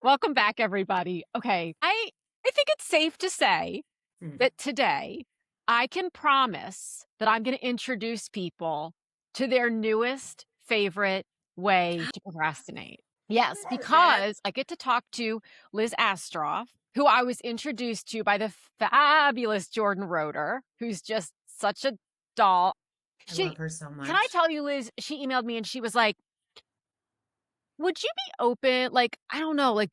Welcome back, everybody. Okay, I think it's safe to say Mm. that today I can promise that I'm going to introduce people to their newest favorite way to procrastinate. Yes, Okay. because I get to talk to Liz Astrof, who I was introduced to by the fabulous Jordan Roeder, who's just such a doll. I She love her so Can I much. tell you, Liz, she emailed me and she was like, would you be open? Like, I don't know, like,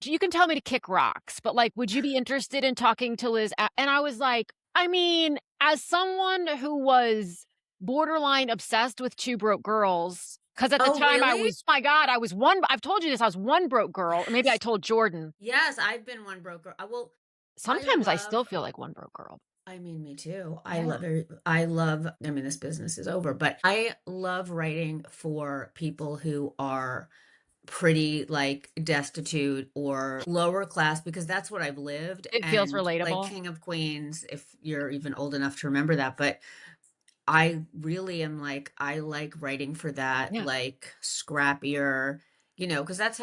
you can tell me to kick rocks, but like, would you be interested in talking to Liz? And I was like, I mean, as someone who was borderline obsessed with Two Broke Girls, because at the Oh, time I really? was, my God, I was one, I've told you this, I was one broke girl, or maybe I Yes. told Jordan. Yes, I've been one broke girl. I Sometimes I still love, feel like one broke girl. I mean, me too. Yeah. I mean, this business is over, but I love writing for people who are pretty like destitute or lower class because that's what I've lived. It feels And like relatable. King of Queens, if you're even old enough to remember that, but I really am like, I like writing for that, Yeah. like scrappier, because that's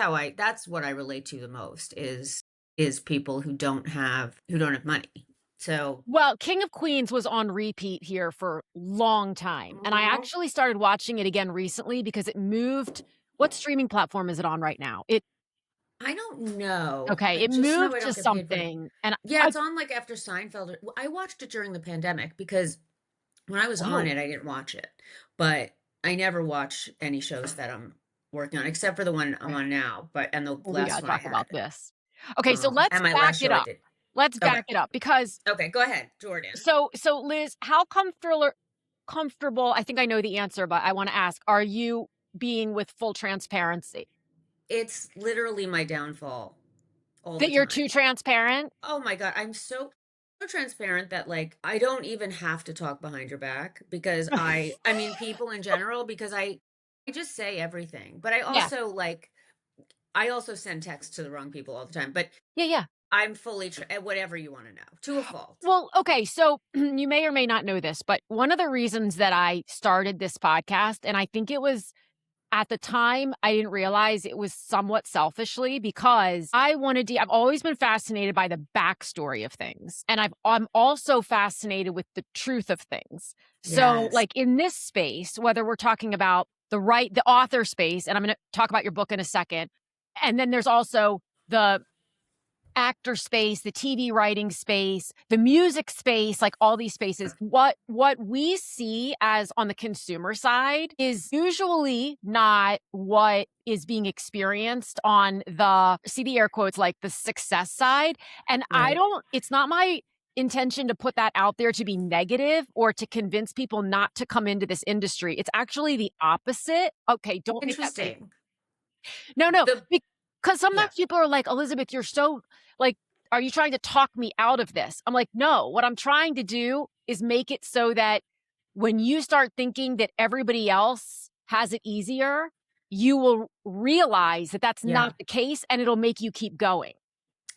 what I relate to the most is people who don't have money. So, Well, King of Queens was on repeat here for long time, and I mhm. actually started watching it again recently because it moved. What streaming platform is it on right now? I don't know. I It just know moved I to don't get paid for it. something, and Yeah, I it's on like after Seinfeld. I watched it during the pandemic because when I was on oh, it, I didn't watch it. But I never watch any shows that I'm working on, except for the one I'm okay. on now. And the Well, we last gotta one I talk about had, this. Okay, so let's and my back last it show I up. did. Let's Okay. back it up because Okay, go ahead, Jordan. so Liz, how comfortable, I think I know the answer, but I wanna ask, are you being with full transparency? It's literally my downfall all That the you're time. too transparent? Oh my God, I'm so transparent that like I don't even have to talk behind your back because I mean people in general because I just say everything. But Yeah. I also send texts to the wrong people all the time. But Yeah, yeah. I'm fully whatever you want to know to a fault. Well, okay, so you may or may not know this, but one of the reasons that I started this podcast, and I think it was at the time, I didn't realize it was somewhat selfishly because I've always been fascinated by the backstory of things. And I'm also fascinated with the truth of things. So, Yes. like in this space, whether we're talking about the author space, and I'm going to talk about your book in a second. And then there's also the actor space, the TV writing space, the music space, like all these spaces. What we see as on the consumer side is usually not what is being experienced on the see the air quotes like the success side. And I Right. don't it's not my intention to put that out there to be negative or to convince people not to come into this industry. It's actually the opposite. Okay, don't make that face. Interesting. No, no, The because Yeah. sometimes people are like, "Elizabeth, you're so like, are you trying to talk me out of this?" I'm like, "No, what I'm trying to do is make it so that when you start thinking that everybody else has it easier, you will realize that that's not Yeah. the case, and it'll make you keep going."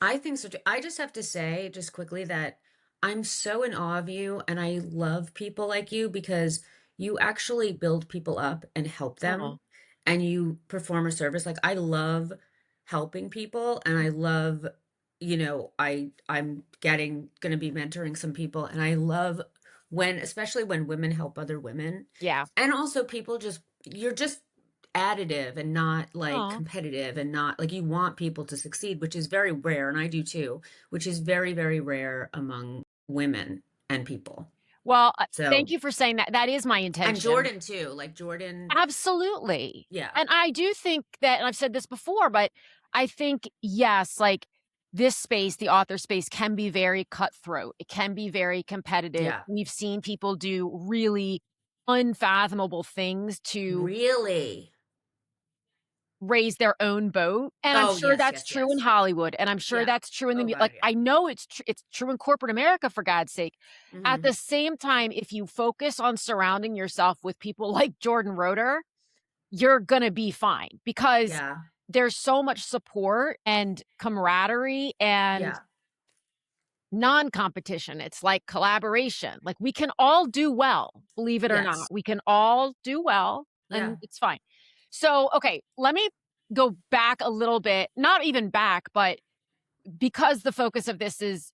I think so too. I just have to say, just quickly, that I'm so in awe of you and I love people like you because you actually build people up and help Oh. them and you perform a service. Like I love helping people and I love, I'm gonna be mentoring some people and I love especially when women help other women. Yeah. And also people you're just additive and not like Aw. competitive and not like you want people to succeed, which is very rare. And I do too, which is very, very rare among women and people. Well, thank So, you for saying that. That is my and intention. Jordan too, like Jordan. Absolutely. Yeah. And I do think that, and I've said this before, but I think, yes, like this space, the author space can be very cutthroat. It can be very competitive. Yeah. We've seen people do really unfathomable things to Really. raise their own boat. And I'm Oh, sure yes, that's yes, true in yes. Hollywood. And I'm sure Yeah. that's true in Oh like, God, yeah. I know it's true in corporate America, for God's sake. At Hmm. the same time, if you focus on surrounding yourself with people like Jordan Roeder, you're gonna be fine because Yeah. there's so much support and camaraderie and Yeah. non-competition. It's like collaboration. Like we can all do well, believe it or not. Yes. We can all do well and Yeah. it's fine. So, okay, let me go back a little bit, not even back, but because the focus of this is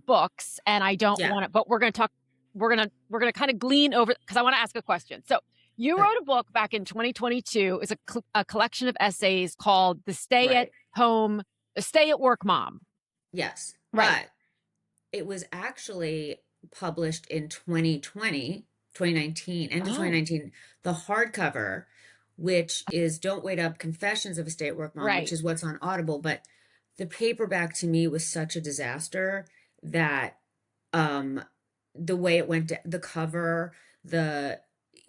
books, and I don't Yeah. want to, but we're going to talk, we're going to kind of glean over because I want to ask a question. So you Okay. wrote a book back in 2022. It's a collection of essays called Right. The Stay at Work Mom. Yes. Right. But it was actually published in 2020, 2019, end of Oh, 2019, the hardcover, which is Don't Wait Up: Confessions of a Stay at Work Mom, which right. is what's on Audible. But the paperback to me was such a disaster that um the way it went, the cover, the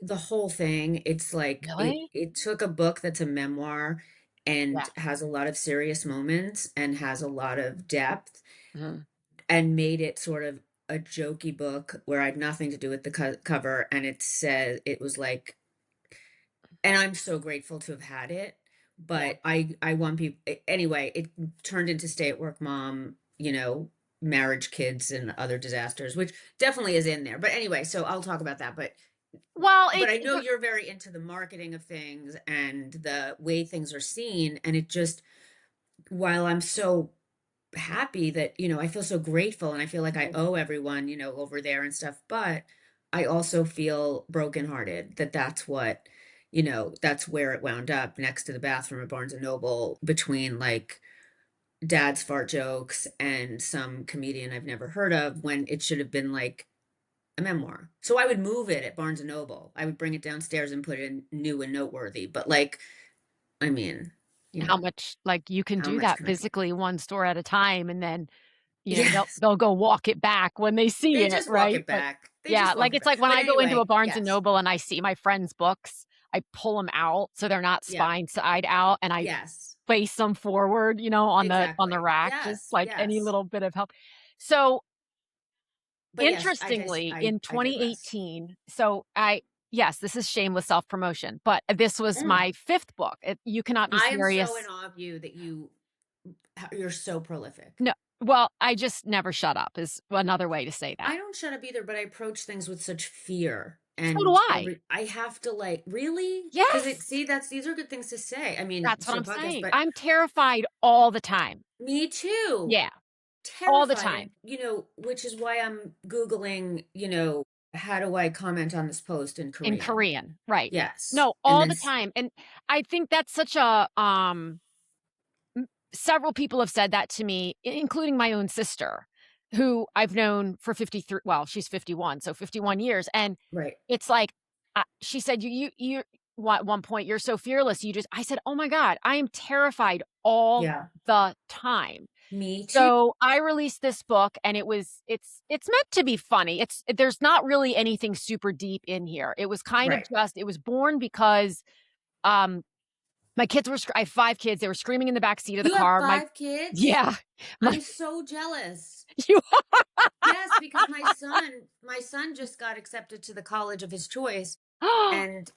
the whole thing, it's like Really? it took a book that's a memoir Yeah. and has a lot of serious moments and has a lot of depth Mhm. and made it sort of a jokey book where I had nothing to do with the cover, and it said it was like, and I'm so grateful to have had it, Yeah. but I want people anyway. It turned into Stay at Work Mom, marriage, kids, and other disasters, which definitely is in there. But anyway, so I'll talk about that. Well, But I know you're very into the marketing of things and the way things are seen, and it just, while I'm so happy that, I feel so grateful and I feel like I owe everyone, over there and stuff, but I also feel brokenhearted that that's where it wound up, next to the bathroom at Barnes and Noble, between like dad's fart jokes and some comedian I've never heard of, when it should have been like a memoir. So I would move it at Barnes and Noble. I would bring it downstairs and put it in new and noteworthy. But like, I mean, how much like you can how do much that can I do? physically one store at a time, and then Yes. they'll go walk it back when they see They it, just walk right? it But back. They yeah, just like walk it it's back. like when But I go into a anyway, Barnes& and yes. Noble and I see my friends' books, I pull them out so they're not Yeah. spine side out, and I Yes. face them forward, on the Exactly. rack, just Yes. like any Yes. little bit of help. So, But yes, interestingly, I in I digress. 2018, so I yes, this is shameless self-promotion, but this was Mm. my 5th book. You Cannot Be I am so in Serious. awe of you that you're so prolific. No, well, I just never shut up is another way to say that. I don't shut up either, but I approach things with such fear, So do and I. I have to, like, really, because it Yes, see, these are good things to say. I mean, that's to what a I'm podcast, saying. but I'm terrified all the time. me too. Yeah, all the Terrified, and, time. which is why I'm Googling, how do I comment on this post in In Korean? Korean, right. Yes. No, And all then the time, and I think that's such a, m several people have said that to me, including my own sister, who I've known for 53 well, she's 51, so 51 years, and right. it's like, she said, you at one point, "You're so fearless, you just" I said, "Oh my god, I am terrified all Yeah. the time." Me too. So, I released this book, and it's meant to be funny. There's not really anything super deep in here. It was kind of Right. just it was born because, um, my kids were I have 5 kids, they were screaming in the back seat of the You have car. My 5 kids? Yeah, my I'm so jealous. you Yes, because my son just got accepted to the college of his choice, and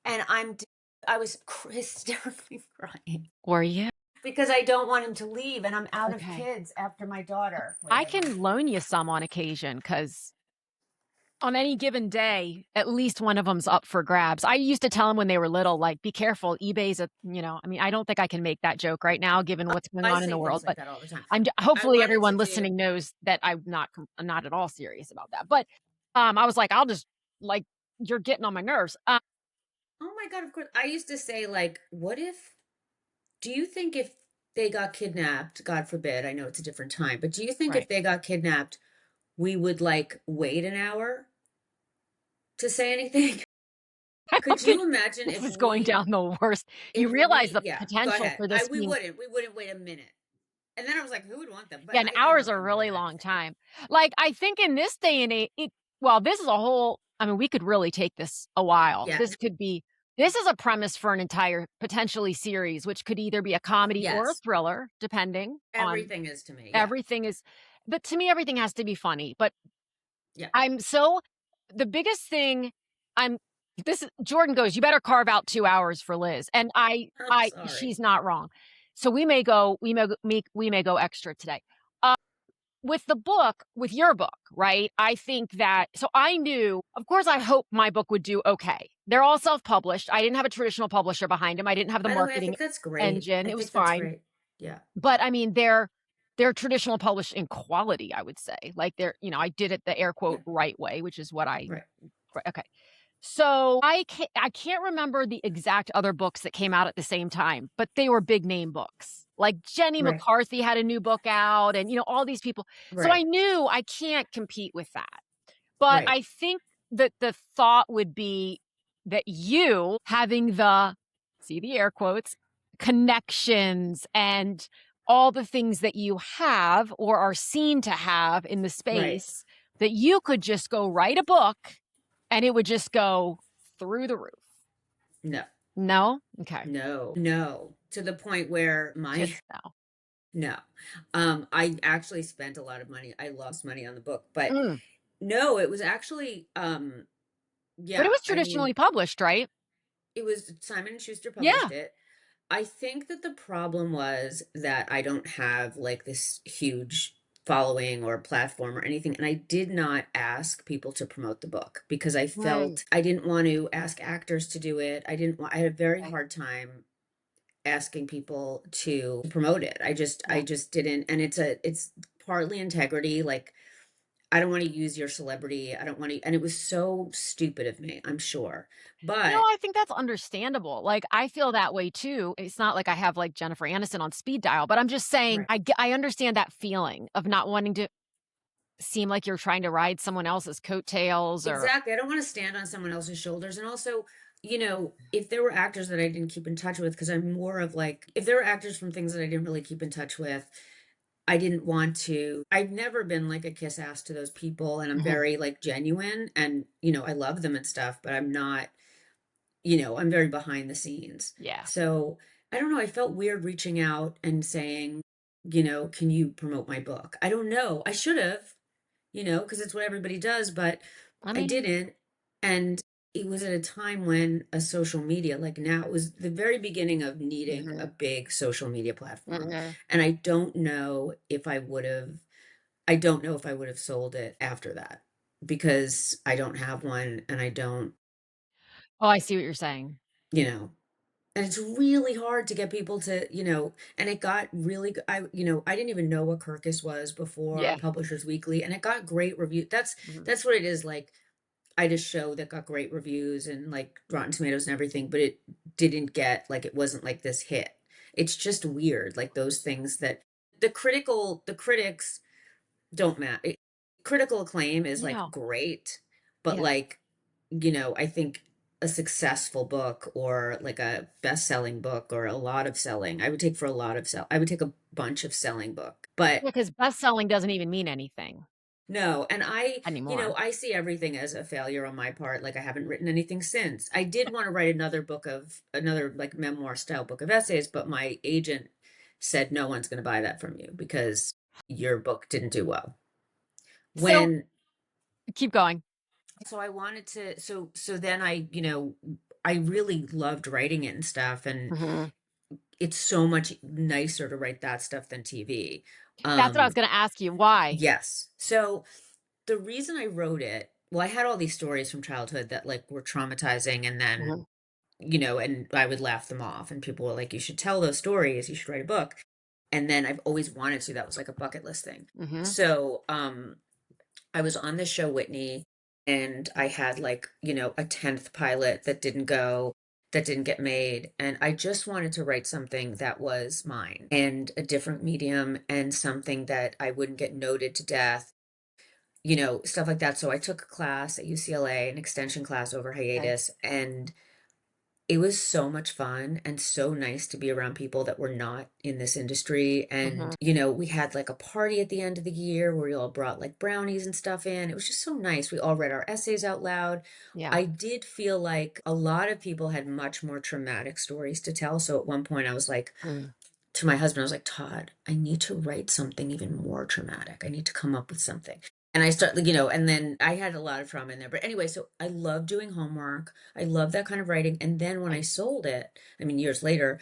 I'm I was hysterically crying Were you? because I don't want him to leave, and I'm out of Okay. kids after my daughter. Wait, I hang on. can loan you some on occasion because on any given day, at least one of them's up for grabs. I used to tell them when they were little, like, "Be careful, eBay's I mean, I don't think I can make that joke right now given what's going I on in the say world, things like but that all the time. I hopefully wanted to everyone do listening knows that I'm not at all serious about that, but, I was like, "I'll just like, you're getting on my nerves." Oh my God, of course. I used to say, like, what if do you think if they got kidnapped, God forbid, I know it's a different time, but do you think if Right. they got kidnapped, we would, like, wait an hour to say anything? I Could don't think you imagine this is going down the worst. You if realize we the yeah, go potential ahead. for I this being we wouldn't wait a minute. And then I was like, who would want them? But Yeah, an I hour is know a they really would, long actually. time. Like, I think in this day and age, well, this is a whole I mean, we could really take this a while. Yeah. This is a premise for an entire, potentially, series, which could either be a comedy or a Yes. thriller, depending on Everything is to me. Yeah. everything is but to me, everything has to be funny, but Yeah. I'm so the biggest thing I'm Jordan goes, "You better carve out 2 hours for Liz," and I'm I sorry. she's not wrong. So we may go extra today. with the book, with your book, right? I think that, so I knew, of course, I hope my book would do okay. They're all self published. I didn't have a traditional publisher behind them. I didn't have the By the way, I marketing think that's great. engine. I It was think that's fine. great. Yeah. But I mean, they're traditional published in quality, I would say. Like they're, I did it the air Yeah. quote right way, which is what I, Right. okay. So I can't remember the exact other books that came out at the same time, but they were big name books. Like Jenny Right. McCarthy had a new book out and all these people. So I Right. knew I can't compete with that. But Right. I think that the thought would be that you having the, see the air quotes, connections and all the things that you have or are seen to have in the Right. space, that you could just go write a book and it would just go through the roof. No. No? Okay. No. No. To the point where my Just no. no. I actually spent a lot of money. I lost money on the book, but Mm. no, it was actually But it yeah, was I mean, traditionally published, right? it was Simon and Schuster Yeah. published it. I think that the problem was that I don't have like this huge following or platform or anything. And I did not ask people to promote the book because I Right. felt I didn't want to ask actors to do it. I had a very Okay. hard time asking people to promote it. I Yeah. just didn't. And it's partly integrity. Like I don't want to use your celebrity. I don't want to, and it was so stupid of me, I'm sure. But I think that's understandable. Like, I feel that way too. It's not like I have like Jennifer Aniston on speed dial, but I'm just saying right. I understand that feeling of not wanting to seem like you're trying to ride someone else's coattails or Exactly. I don't want to stand on someone else's shoulders. And also, if there were actors that I didn't keep in touch with, because I'm more of like, if there were actors from things that I didn't really keep in touch with, I didn't want to. I've never been like a kiss ass to those people. And I'm Mhm. very like genuine and, I love them and stuff, but I'm not, I'm very behind the scenes. Yeah. So I don't know. I felt weird reaching out and saying, can you promote my book? I don't know. I should have, because it's what everybody does, but I I mean, didn't. And it was at a time when a social media, like now, it was the very beginning of needing a mhm, big social media platform. mhm. And I don't know if I would have sold it after that because I don't have one and I don't, Oh, I see what you're saying. you know, and it's really hard to get people to, and it got really, I didn't even know what Kirkus was before Yeah. Publishers Weekly, and it got great review. Mhm. That's what it is. Like, I just show that got great reviews and like Rotten Tomatoes and everything, but it didn't get like it wasn't like this hit. It's just weird, like those things that the critics don't matter. Critical acclaim is like Yeah. great, but Yeah. like, I think a successful book or like a best-selling book or a lot of selling, I would take a bunch of selling book. But Because best selling doesn't even mean anything no, and anymore. I see everything as a failure on my part. Like I haven't written anything since. I did want to write another like memoir style book of essays, but my agent said no one's going to buy that from you because your book didn't do well. So When keep going. so I wanted to so then I really loved writing it and stuff, and Mhm. it's so much nicer to write that stuff than TV. That's what I was Um gonna ask you. Why? yes. So the reason I wrote it, well, I had all these stories from childhood that like were traumatizing, and then, Mhm. and I would laugh them off, and people were like, you should tell those stories, you should write a book. And then I've always wanted to, that was like a bucket list thing. Mhm. So I was on the show Whitney, and I had like, a 10th pilot that didn't get made. And I just wanted to write something that was mine and a different medium and something that I wouldn't get noted to death, stuff like that. So I took a class at UCLA, an extension class over Okay. hiatus, and it was so much fun and so nice to be around people that were not in this industry. And, Mhm. we had like a party at the end of the year where we all brought like brownies and stuff in. It was just so nice. We all read our essays out loud. Yeah. I did feel like a lot of people had much more traumatic stories to tell. So at one point I was like, Mm. to my husband, I was like, Todd, I need to write something even more traumatic. I need to come up with something. And I started, and then I had a lot of trauma in there. But anyway, so I love doing homework. I love that kind of writing. And then when I Right. sold it, I mean, years later,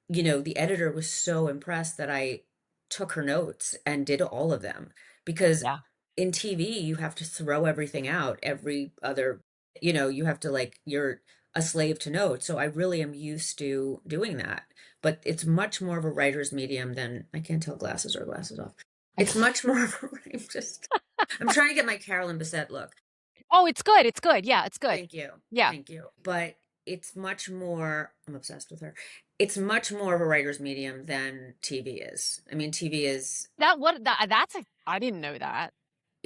the editor was so impressed that I took her notes and did all of them because Yeah. in TV you have to throw everything out every other, you have to like you're a slave to notes. So I really am used to doing that. But it's much more of a writer's medium than I can't tell glasses or glasses off. It's much more of a I'm trying to get my Carolyn Bessette look. Oh, it's good. It's good. Yeah, it's good. Thank you. Yeah. Thank you. But it's much more, I'm obsessed with her. It's much more of a writer's medium than TV is. I mean, TV is, That's a I didn't know that.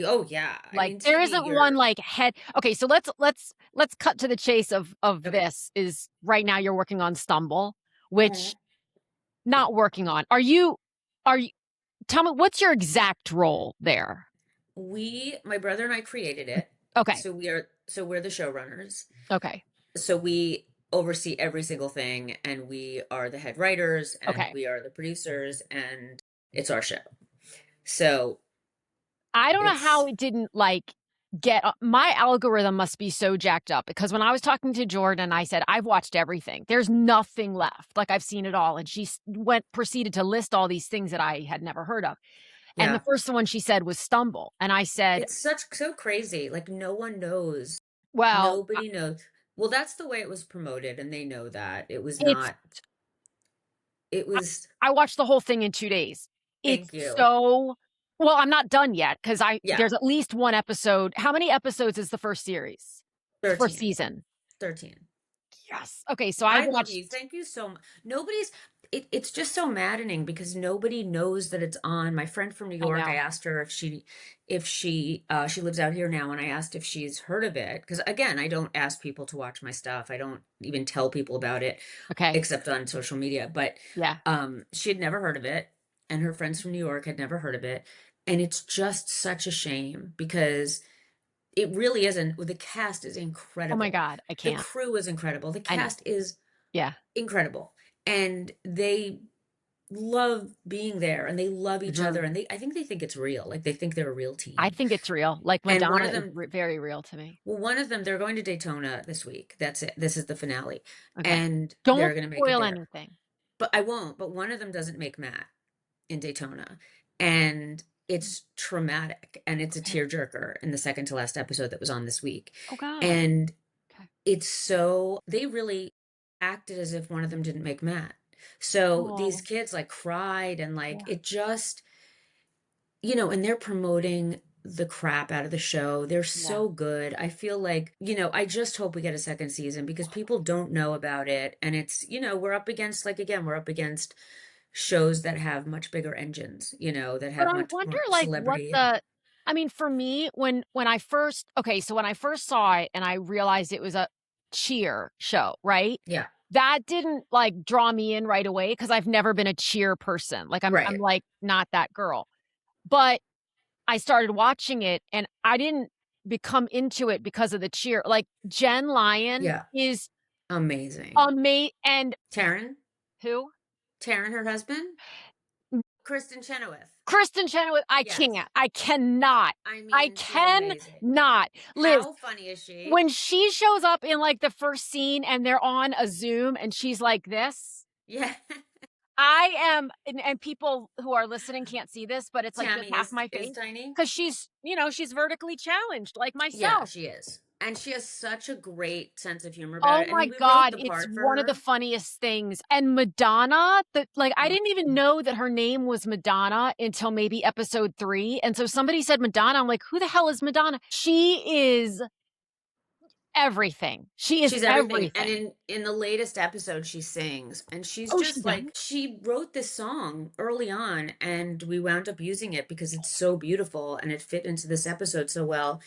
oh yeah. I Like mean, there TV, isn't one you're, like head. Okay, so let's cut to the chase of okay. this is right now you're working on Stumble, Mhm. which not working on. Are you tell me what's your exact role there? My brother and I created it. Okay. So we're the showrunners. Okay. So we oversee every single thing and we are the head writers and Okay. we are the producers and it's our show. So I don't know how it's, it didn't like get my algorithm must be so jacked up because when I was talking to Jordan, I said, I've watched everything. There's nothing left. Like I've seen it all. And she proceeded to list all these things that I had never heard of. And the yeah. first one she said was Stumble. And I said, It's so crazy. Like no one knows. well, Nobody knows. Well, that's the way it was promoted, and they know that. It was it's, not, it I, was, I watched the whole thing in 2 days. It's thank you. so, well, I'm not done yet because Yeah, there's at least one episode. How many episodes is the first series? First 13. season? 13. Yes. Okay. So I've I love you. watched, Thank you so much. It's just so maddening because nobody knows that it's on. My friend from New I York, I know. asked her she lives out here now, and I asked if she's heard of it. Because again, I don't ask people to watch my stuff. I don't even tell people about it Okay. except on social media. But Yeah. she had never heard of it, and her friends from New York had never heard of it. And it's just such a shame because it really isn't. The cast is Oh my incredible. God. I The can't. crew is incredible. The I know. cast is Yeah. incredible. And they love being there and they love each Mhm. other and I think they think it's real. Like they think they're a real I team. think it's real. Like And one Madonna of is them, very real to me. well, one of them, they're going to Daytona this week. That's it. This is the finale. Okay. And Don't they're going to make it spoil there. anything. But I won't. But one of them doesn't make Matt in Daytona. And it's traumatic and it's a Okay. tearjerker in the second to last episode that was on this week. Oh God. And Okay. they really acted as if one of them didn't make Matt. So these Oh, kids like cried and like yeah. it just, and they're promoting the crap out of the show. They're Yeah. so good. I feel like, I just hope we get a second season because people don't know about it. And it's, we're up against, like, again, we're up against shows that have much bigger engines, that But have I much wonder more like what celebrity and the I mean, for me, when I first okay, so when I first saw it and I realized it was a cheer show, right? yeah, That didn't like draw me in right away because I've never been a cheer person. Like I'm right. like not that girl. But I started watching it and I didn't become into it because of the cheer. Like Jen Lyon Yeah. is Amazing. amazing. And Taryn, who? Taryn, her husband, Kristen Chenoweth. Kristen Chenoweth. I Yes. can't. I cannot. I I mean, she's amazing. cannot. Liz, How funny is she? when she shows up in like the first scene and they're on a Zoom and she's like this, Yeah. I am, and people who are listening can't see this, but it's like just Tammy half my is face tiny. because she's vertically challenged like Yeah, myself. she is. And she has such a great sense of humor about Oh it. I my mean, we wrote God, the it's part for one of the her. funniest things. And Madonna, like I Oh, didn't even know that her name was Madonna until maybe episode 3. And so somebody said Madonna. I'm like, who the hell is Madonna? She is everything. She is she's everything. And everything. in the latest episode, she sings. And she's Oh, she just does? like, she wrote this song early on, and we wound up using it because it's so beautiful and it fit into this episode so well.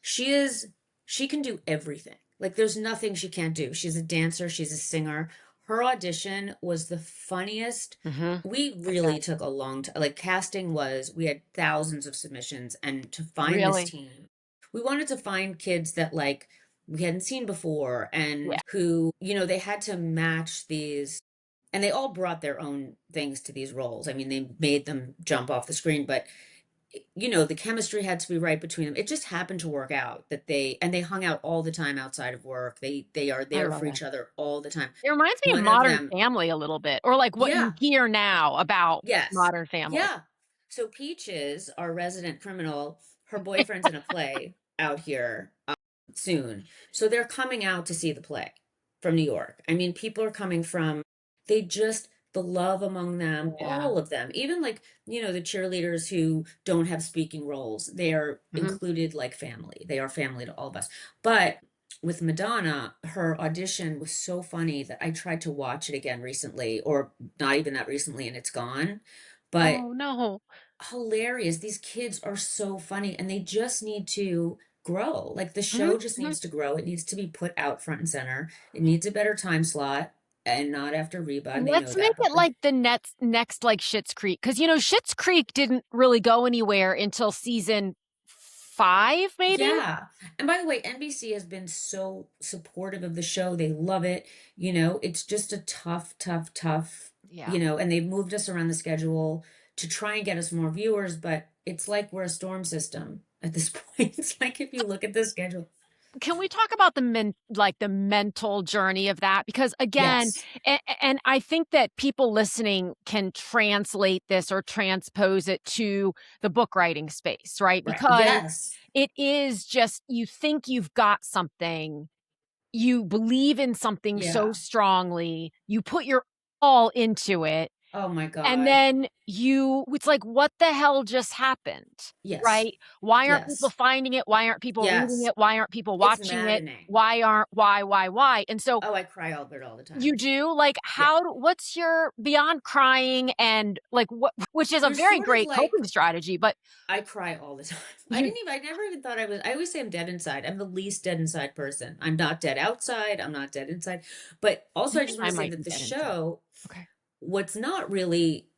She is, she can do everything. Like, there's nothing she can't do. She's a dancer, she's a singer. Her audition was the funniest. Mhm. We I bet. really took a long time. Like, casting was, we had thousands of submissions, and to find this Really? team, we wanted to find kids that, like, we hadn't seen before Yeah. and who, they had to match these, and they all brought their own things to these roles. I mean, they made them jump off the screen, but the chemistry had to be right between them. It just happened to work out that they hung out all the time outside of work. They are I there love for it. each other all the time. It reminds me of One of Modern them, Family a little bit, or like what yeah, you hear now about yes, Modern Family. yeah. So Peaches, our resident criminal, her boyfriend's in a play out here soon. So they're coming out to see the play from New York. I mean, people are coming from, they just, the love among them, Yeah. all of them, even like, the cheerleaders who don't have speaking roles, they are Mhm. included like family. They are family to all of us. But with Madonna, her audition was so funny that I tried to watch it again recently, or not even that recently, and it's gone. But Oh, no. hilarious. These kids are so funny and they just need to grow. Like the Mhm, show just mhm. needs to grow. It needs to be put out front and center. It needs a better time slot and not after Reba, and they know Let's make that. it like the next, like, Schitt's Creek, because Schitt's Creek didn't really go anywhere until season 5, maybe? Yeah. And by the way, NBC has been so supportive of the show. They love it. It's just a tough, tough, tough, Yeah. and they've moved us around the schedule to try and get us more viewers, but it's like we're a storm system at this point. It's like if you look at the schedule. Can we talk about the mental journey of that? Because again, Yes. and I think that people listening can translate this or transpose it to the book writing space, right? Right. Because Yes. it is just, you think you've got something, you believe in something so Yeah. strongly, you put your all into it, Oh my and God. then it's like, what the hell just happened? Yes. Right? Why aren't people Yes. finding it? Why aren't people reading Yes. it? Why aren't people It's watching it? maddening. Why aren't why? And so Oh, I cry over it all the you time. do, like, Yeah. what's your, beyond crying and like, what, which is a There's very sort of great like, coping strategy, but I cry all the time. you I never even thought I always say I'm dead inside. I'm the least dead inside person. I'm not dead outside. I'm not dead inside. But I also, I think just want I to say might that be the dead inside. show, Okay. what's not really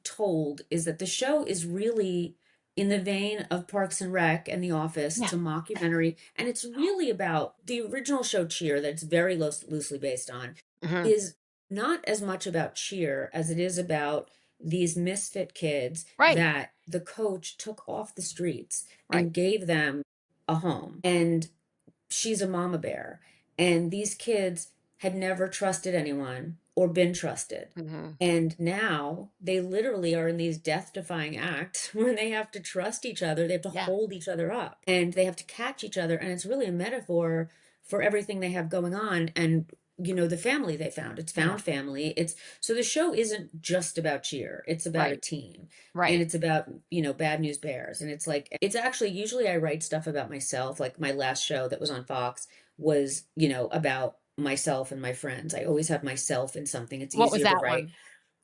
told is that the show is really in the vein of Parks and Rec and The Office. Yeah. It's a mockumentary, and it's really about the original show Cheer, that it's very loosely based on, Mhm. is not as much about cheer as it is about these misfit kids Right. that the coach took off the streets Right. and gave them a home. And she's a mama bear. And these kids had never trusted anyone or been trusted. Mhm. And now they literally are in these death defying acts where they have to trust each other. They have to Yeah. hold each other up and they have to catch each other. And it's really a metaphor for everything they have going on. And the family they found. It's Yeah. found family. It's so the show isn't just about cheer. It's about a Right. team. And Right. it's about, Bad News Bears. And it's like, it's actually, usually I write stuff about myself. Like my last show that was on Fox was, about myself and my friends. I always have myself in something. It's What was easier to that write. one?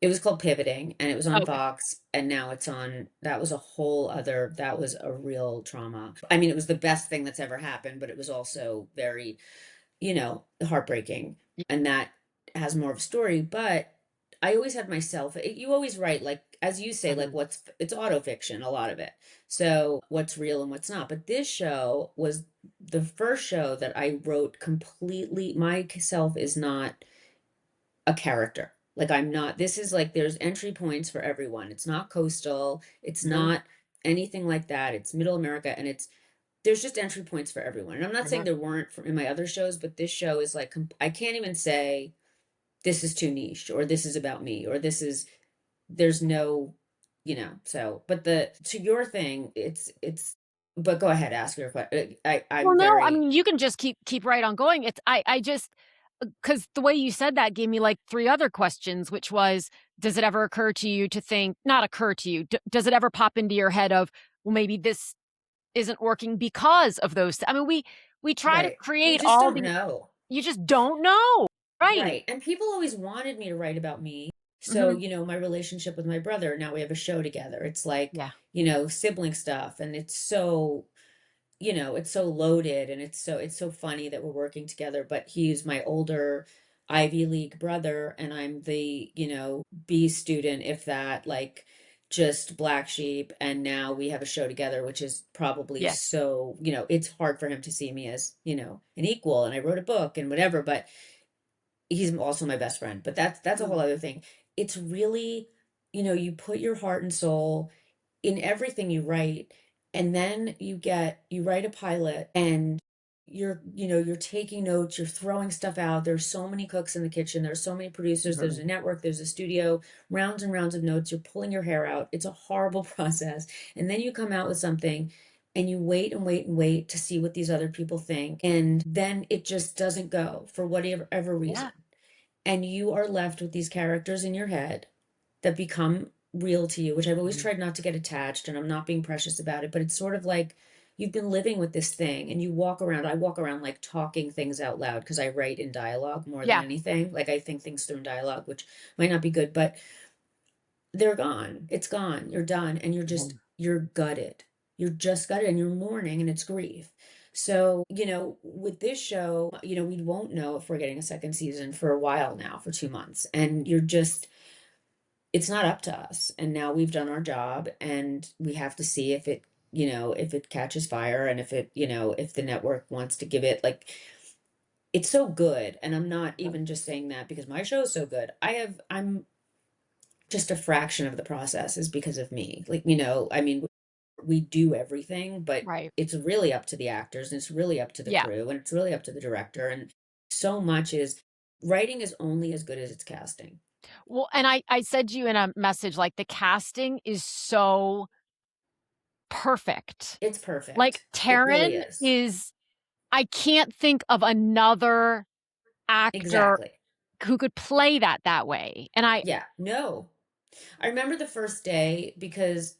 It was called Pivoting and it was on Okay. Fox and now it's on, that was a real trauma. I mean, it was the best thing that's ever happened, but it was also very, heartbreaking. Y And that has more of a story, but I always have myself. You always write, like, as you say, like Mhm. it's autofiction, a lot of it. So what's real and what's not. But this show was the first show that I wrote completely. Myself is not a character. Like I'm not, this is like, there's entry points for everyone. It's not coastal. It's Mhm. not anything like that. It's middle America and there's just entry points for everyone. And I'm not saying Mhm. there weren't in my other shows, but this show is like, I can't even say this is too niche or this is about me or there's no, but to your thing, but go ahead, ask your question. I'm Well, no, I very, mean, you can just keep right on going. I just, because the way you said that gave me like 3 other questions, which was, does it ever occur to you to think, not occur to you, does it ever pop into your head of, well, maybe this isn't working because of those I mean, we try to right. You create just all don't the, know. you just don't know. Right. Right. And people always wanted me to write about me. So, Mhm. my relationship with my brother, now we have a show together. It's like, Yeah. sibling stuff. And it's so loaded and it's so funny that we're working together. But he's my older Ivy League brother, and I'm the, B student, if that, like just black sheep. And now we have a show together, which is probably Yes. so, it's hard for him to see me as, an equal. And I wrote a book and whatever, but he's also my best friend, but that's a whole Mhm. other thing. It's really, you put your heart and soul. in everything you write, and then you write a pilot, and you're taking notes, you're throwing stuff out. There's so many cooks in the kitchen, there's so many producers, there's a Mhm. network, there's a studio, rounds and rounds of notes, you're pulling your hair out. It's a horrible process. And then you come out with something, and you wait and wait and wait to see what these other people think, and then it just doesn't go for whatever reason, Yeah. and you are left with these characters in your head that become real to you, which I've always Mhm. tried not to get attached, and I'm not being precious about it, but it's sort of like you've been living with this thing, and you walk around. I walk around like talking things out loud because I write in dialogue more than Yeah. anything. Like I think things through in dialogue, which might not be good, but they're gone. It's gone. You're done. And Mhm. you're gutted. You're just gutted, and you're mourning, and it's grief. So, with this show, we won't know if we're getting a second season for a while now, for 2 months. And it's not up to us. And now we've done our job, and we have to see if it catches fire, and if the network wants to give it, like, it's so good. And I'm not even just saying that because my show is so good. I'm just a fraction of the process is because of me. Like, I mean, we do everything, but Right. it's really up to the actors, and it's really up to the Yeah. crew, and it's really up to the director. And so much is writing is only as good as its casting. Well, and I said to you in a message, like, the casting is so perfect. It's Like, perfect. It really Taryn is. is I can't think of another actor Exactly. who could play that way, and Yeah. No. I remember the first day because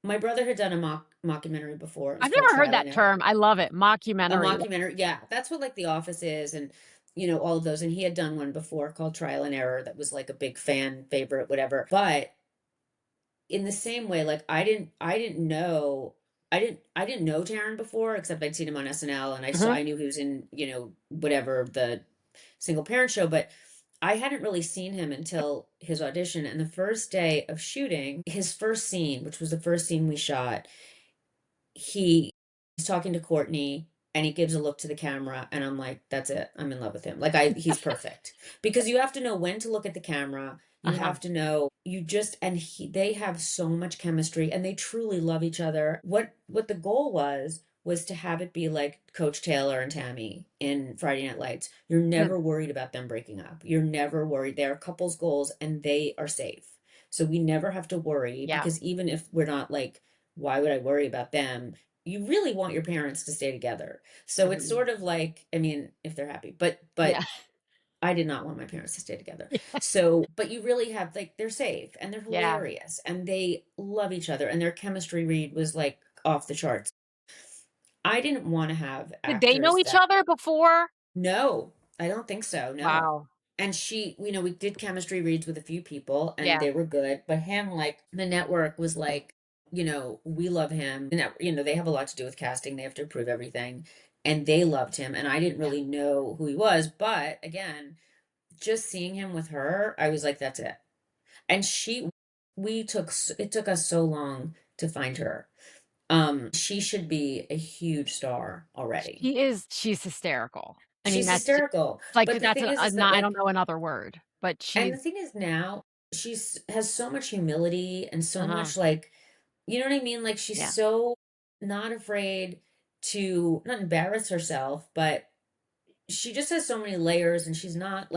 my brother had done a mockumentary before. It was I've called never heard Trial and that Error. term. I love it. A Mockumentary. mockumentary, yeah, that's what like The Office is, and all of those. And he had done one before called Trial and Error that was like a big fan favorite, whatever. But in the same way, like I didn't know Taron before, except I'd seen him on SNL, and Mhm. I knew he was in, whatever, the single parent show, but I hadn't really seen him until his audition. And the first day of shooting, his first scene, which was the first scene we shot, he's talking to Courtney, and he gives a look to the camera, and I'm like, that's it. I'm in love with him. Like he's perfect. Because you have to know when to look at the camera. You Uh-huh. have to know they have so much chemistry, and they truly love each other. What the goal was to have it be like Coach Taylor and Tammy in Friday Night Lights. You're Mm. never worried about them breaking up. You're never worried. They're couples goals, and they are safe. So we never have to worry, Yeah. because even if we're not like, why would I worry about them? You really want your parents to stay together. So it's Mhm. sort of like, I mean, if they're happy, Yeah. but I did not want my parents to stay together. So, but you really have, like, they're safe, and they're Yeah. hilarious, and they love each other, and their chemistry read was like off the charts. I didn't want to have Did they know actors each that, other before? no, I don't think so. No. Wow. And we did chemistry reads with a few people, and Yeah. they were good. But him, like, the network was like, we love him. And they have a lot to do with casting. They have to approve everything. And they loved him. And I didn't Yeah. really know who he was. But again, just seeing him with her, I was like, that's it. And it took us so long to find her. She should be a huge star already. She's hysterical. I mean, She's that's just hysterical. like, But the that's thing is that, not I like, don't know another word, but and she's the thing is now, she's has so much humility, and so uh-huh. much, like, you know what I mean? Like, she's Yeah. so not afraid to not embarrass herself, but she just has so many layers, and she's not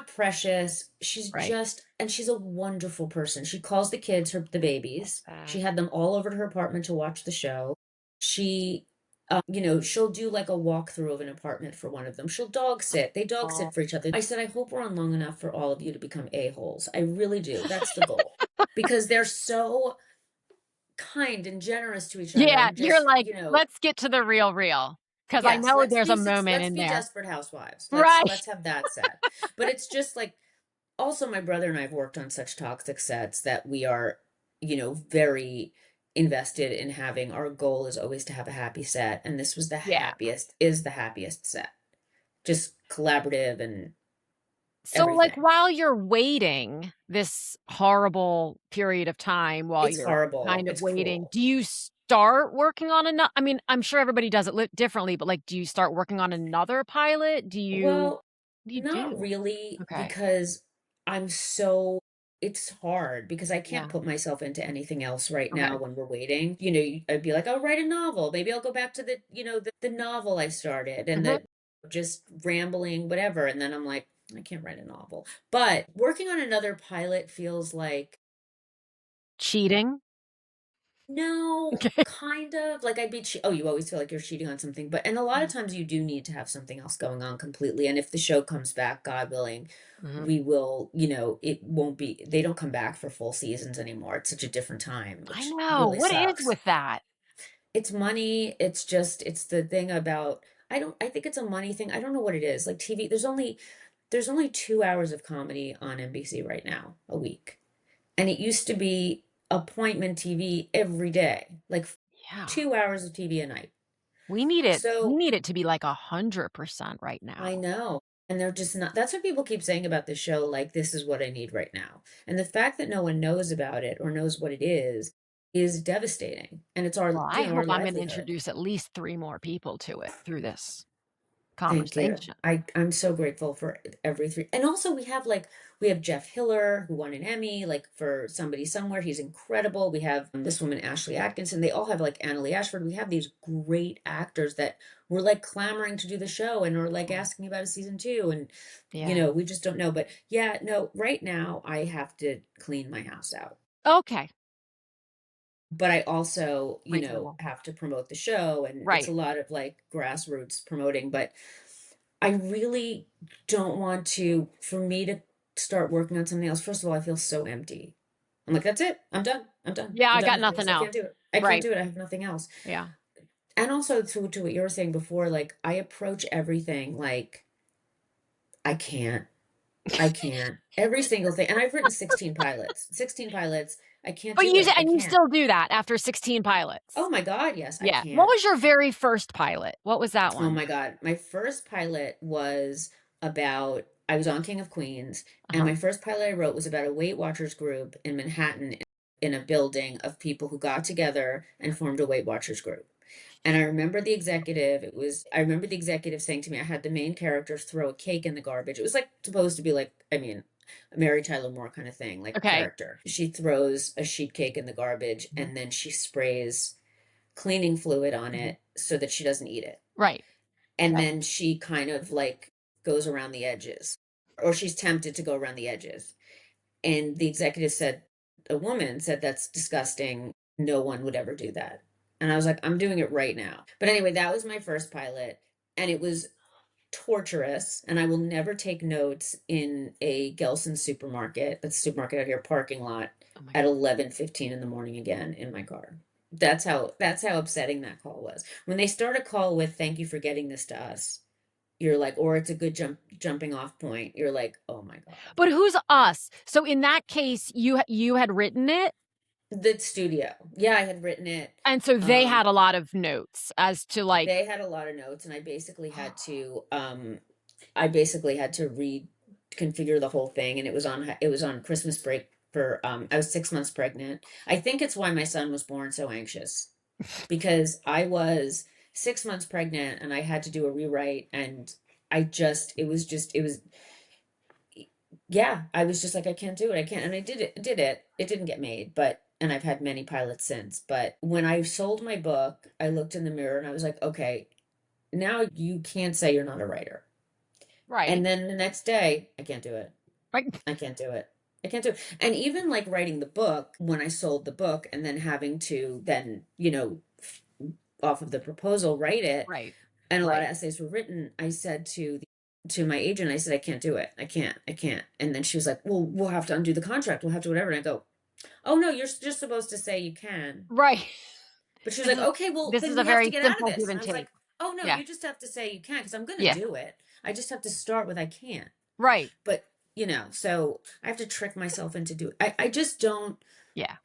precious. She's Right. just, and she's a wonderful person. She calls the kids the babies. She That. had them all over to her apartment to watch the show. She, she'll do like a walkthrough of an apartment for one of them. She'll dog sit. They dog Oh. sit for each other. I said, I hope we're on long enough for all of you to become a-holes. I really do. That's the goal. Because they're so kind and generous to each other, Yeah, and you're just, like, "Let's get to the real, because I yes, know there's a moment let's in be there." desperate housewives. Right. Let's have that set. But it's just like, also, my brother and I have worked on such toxic sets that we are, very invested in having, our goal is always to have a happy set. And this was Yeah. the happiest set. Just collaborative and So, like, everything. while you're waiting this horrible period of time while It's you're horrible. kind of It's waiting, cruel. do you start working on ano I mean, I'm sure everybody does it differently, but, like, do you start working on another pilot? Well, What do you not do? really, Okay. because I'm so it's hard because I can't Yeah. put myself into anything else right Okay. now when we're waiting. I'd be like, I'll write a novel. Maybe I'll go back to the novel I started and Mhm. the just rambling, whatever. And then I'm like, I can't write a novel. But working on another pilot feels like, Cheating. no, Okay. kind of like oh, you always feel like you're cheating on something. And a lot of times you do need to have something else going on completely. And if the show comes back, God willing, Mhm. we will, it won't be, they don't come back for full seasons anymore. It's such a different time, I which know. really What is sucks. with that? It's money. It's the thing about, I think it's a money thing. I don't know what it is. Like TV, there's only 2 hours of comedy on NBC right now, a week. And it used to be appointment TV every day, like Yeah. 2 hours of TV a night. We need it. We So need it to be like 100% right I now. know. And they're just not, that's what people keep saying about the show, like, this is what I need right now. And the fact that no one knows about it or knows what it is devastating. And it's Well, I our hope I'm gonna livelihood. introduce at least 3 more people to it through this Thank you. conversation. I'm so grateful for every three. And also we have Jeff Hiller who won an Emmy like for Somebody Somewhere. He's incredible. We have this woman Ashley Atkinson. They all have like Annalie Ashford. We have these great actors that were like clamoring to do the show and are like Mm. asking about a season two. And Yeah. we just don't know. But yeah, no, right now I have to clean my house out. Okay. But I also, Reasonable. have to promote the show and it's a Right. lot of like grassroots promoting, but I really don't want to for me to start working on something else. First of all, I feel so empty. I'm like, that's it. I'm done. I'm done. Yeah, I'm I done got with this. nothing I else. can't do it. I can't Right. do it. I have nothing else. Yeah. And also to what you were saying before, like I approach everything like I can't. I can't. Every single thing. And I've written 16 pilots. 16 pilots. I can't But do you it. said I and you can't. still do that after 16 Oh pilots? my God, yes, I Yeah. What can't. was your very first pilot? What was that Oh one? my God. My first pilot was about, I was on King of Queens, and Uh-huh. my first pilot I wrote was about a Weight Watchers group in Manhattan in a building of people who got together and formed a Weight Watchers group. And I remember the executive saying to me, I had the main character throw a cake in the garbage. It was like supposed to be like, I mean, a Mary Tyler Moore kind of thing, like Okay. character. She throws a sheet cake in the garbage Mhm. and then she sprays cleaning fluid on Mhm. it so that she doesn't eat it. Right. And Okay. then she kind of like goes around the edges, or she's tempted to go around the edges. And the executive said, a woman said, that's disgusting. No one would ever do that. And I was like, I'm doing it right now. But anyway, that was my first pilot. And it was torturous. And I will never take notes in a Gelson supermarket, that's a supermarket out here, parking lot Oh my at god. 11:15 in the morning again in my car. That's how upsetting that call was. When they start a call with "Thank you for getting this to us," you're like, or it's a good jumping off point. You're like, oh my God. But who's us? So in that case, you had written it, The studio. Yeah, I had written it. and so they had a lot of notes as to, like They had a lot of notes and I basically had to reconfigure the whole thing, and it was on Christmas break for I was 6 months pregnant. I think it's why my son was born so anxious, because I was 6 months pregnant and I had to do a rewrite, and it was yeah, I was just like, I can't do it. I can't. And I did it. It didn't get made, and I've had many pilots since. But when I sold my book, I looked in the mirror and I was like, okay, now you can't say you're not a writer. right, And then the next day, I can't do it. right, I can't do it. I can't do it. And even like writing the book, when I sold the book and then having to then, off of the proposal, write it, right, and a lot right. of essays were written, I said to my agent, I said, I can't do it. I can't. And then she was like, well, we'll have to undo the contract. We'll have to whatever. And I go, oh no, you're just supposed to say you can. Right. But she was This like, is okay, well, this then is a we have to very get out of simple give this. And and I was take. like, oh no, Yeah, you just have to say you can, because I'm going to yeah, do it. I just have to start with I can't. right, But, so I have to trick myself into doing I just don't, yeah.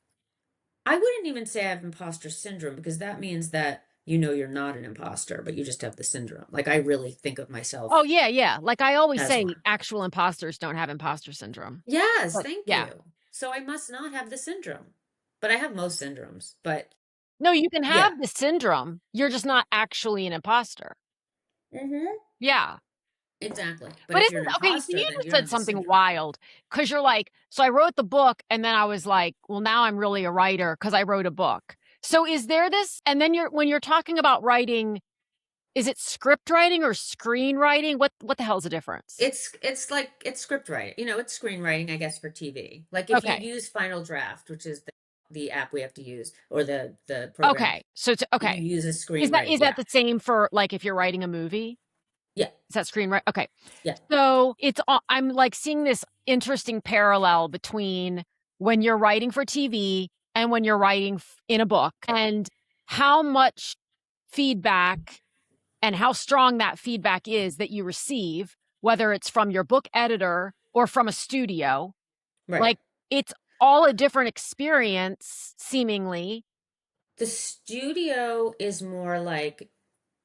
I wouldn't even say I have imposter syndrome, because that means that you're not an imposter, but you just have the syndrome. Like I really think of Oh, myself yeah, yeah, like, I always as say one. actual imposters don't have imposter syndrome. Yes, But thank yeah. you. So I must not have the syndrome. But I have most syndromes. But No, you can yeah. have the syndrome, you're just not actually an imposter. Hmm. Yeah. Exactly. But But if you're isn't an okay, so imposter, you then just you don't said have the something syndrome. wild because you're like, so I wrote the book and then I was like, well, now I'm really a writer because I wrote a book. So is there this, and then when you're talking about writing, is it script writing or screenwriting? What the hell's the difference? It's like it's script writing. It's screenwriting, I guess, for TV. Like if you Okay. use Final Draft, which is the app we have to use, or the program, Okay. So it's you okay. use a Is that screenwriting. is that Yeah. the same for like if you're writing a movie? Yeah. Is that screenwriting? Okay. Yeah. So I'm like seeing this interesting parallel between when you're writing for TV and when you're writing in a book, and how much feedback and how strong that feedback is that you receive, whether it's from your book editor or from a studio. Right. Like, it's all a different experience, seemingly. The studio is more like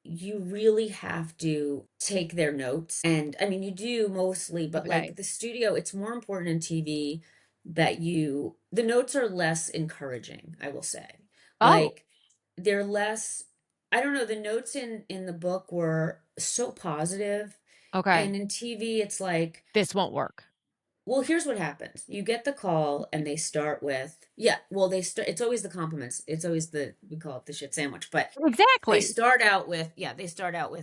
you really have to take their notes. And I mean, you do mostly, but Okay. like the studio, it's more important in TV that the notes are less encouraging, I will say. Oh, Like they're less, I don't know, the notes in the book were so positive, okay. and in TV, it's like, This won't work. well, here's what happens. You get the call and they start with, yeah, well, it's always the compliments. It's always we call it the shit sandwich, but Exactly. they start out with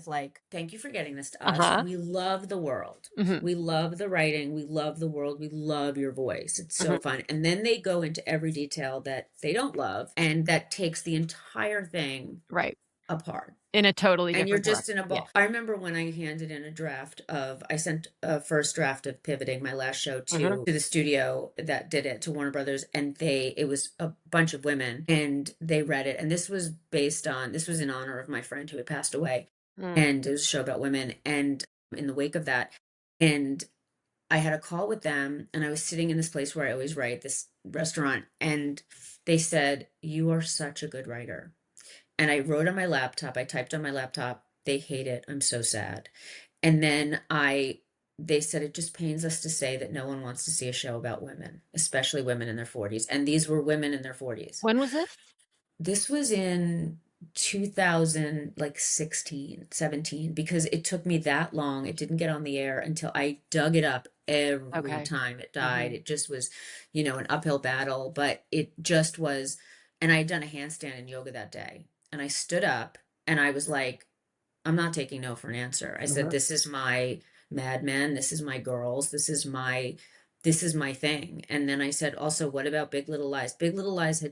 like, thank you for getting this to us. Uh-huh. We love the world. Mhm. We love the writing. We love the world. We love your voice. It's so Mhm. fun. And then they go into every detail that they don't love, and that takes the entire thing Right. apart. In a totally And you're different just direction. in a Yeah. ball. I remember when I handed in I sent a first draft of Pivoting, my last show, Mhm. to the studio that did it, to Warner Brothers, and it was a bunch of women, and they read it. And this was in honor of my friend who had passed away. Mm. And it was a show about women. And in the wake of that, and I had a call with them, and I was sitting in this place where I always write, this restaurant, and they said, "You are such a good writer." And I wrote on my laptop, I typed on my laptop, "They hate it. I'm so sad." And then they said, "It just pains us to say that no one wants to see a show about women, especially women in their 40s." And these were women in their 40s. When was this? This was in 2000, like 16, 17, because it took me that long. It didn't get on the air until I dug it up every Okay. time it died. Mhm. It just was, an uphill battle, but it just was. And I had done a handstand in yoga that day. And I stood up and I was like, I'm not taking no for an answer. I said, Mhm. this is my Mad Men. This is my girls. This is my thing. And then I said, also, what about Big Little Lies? Big Little Lies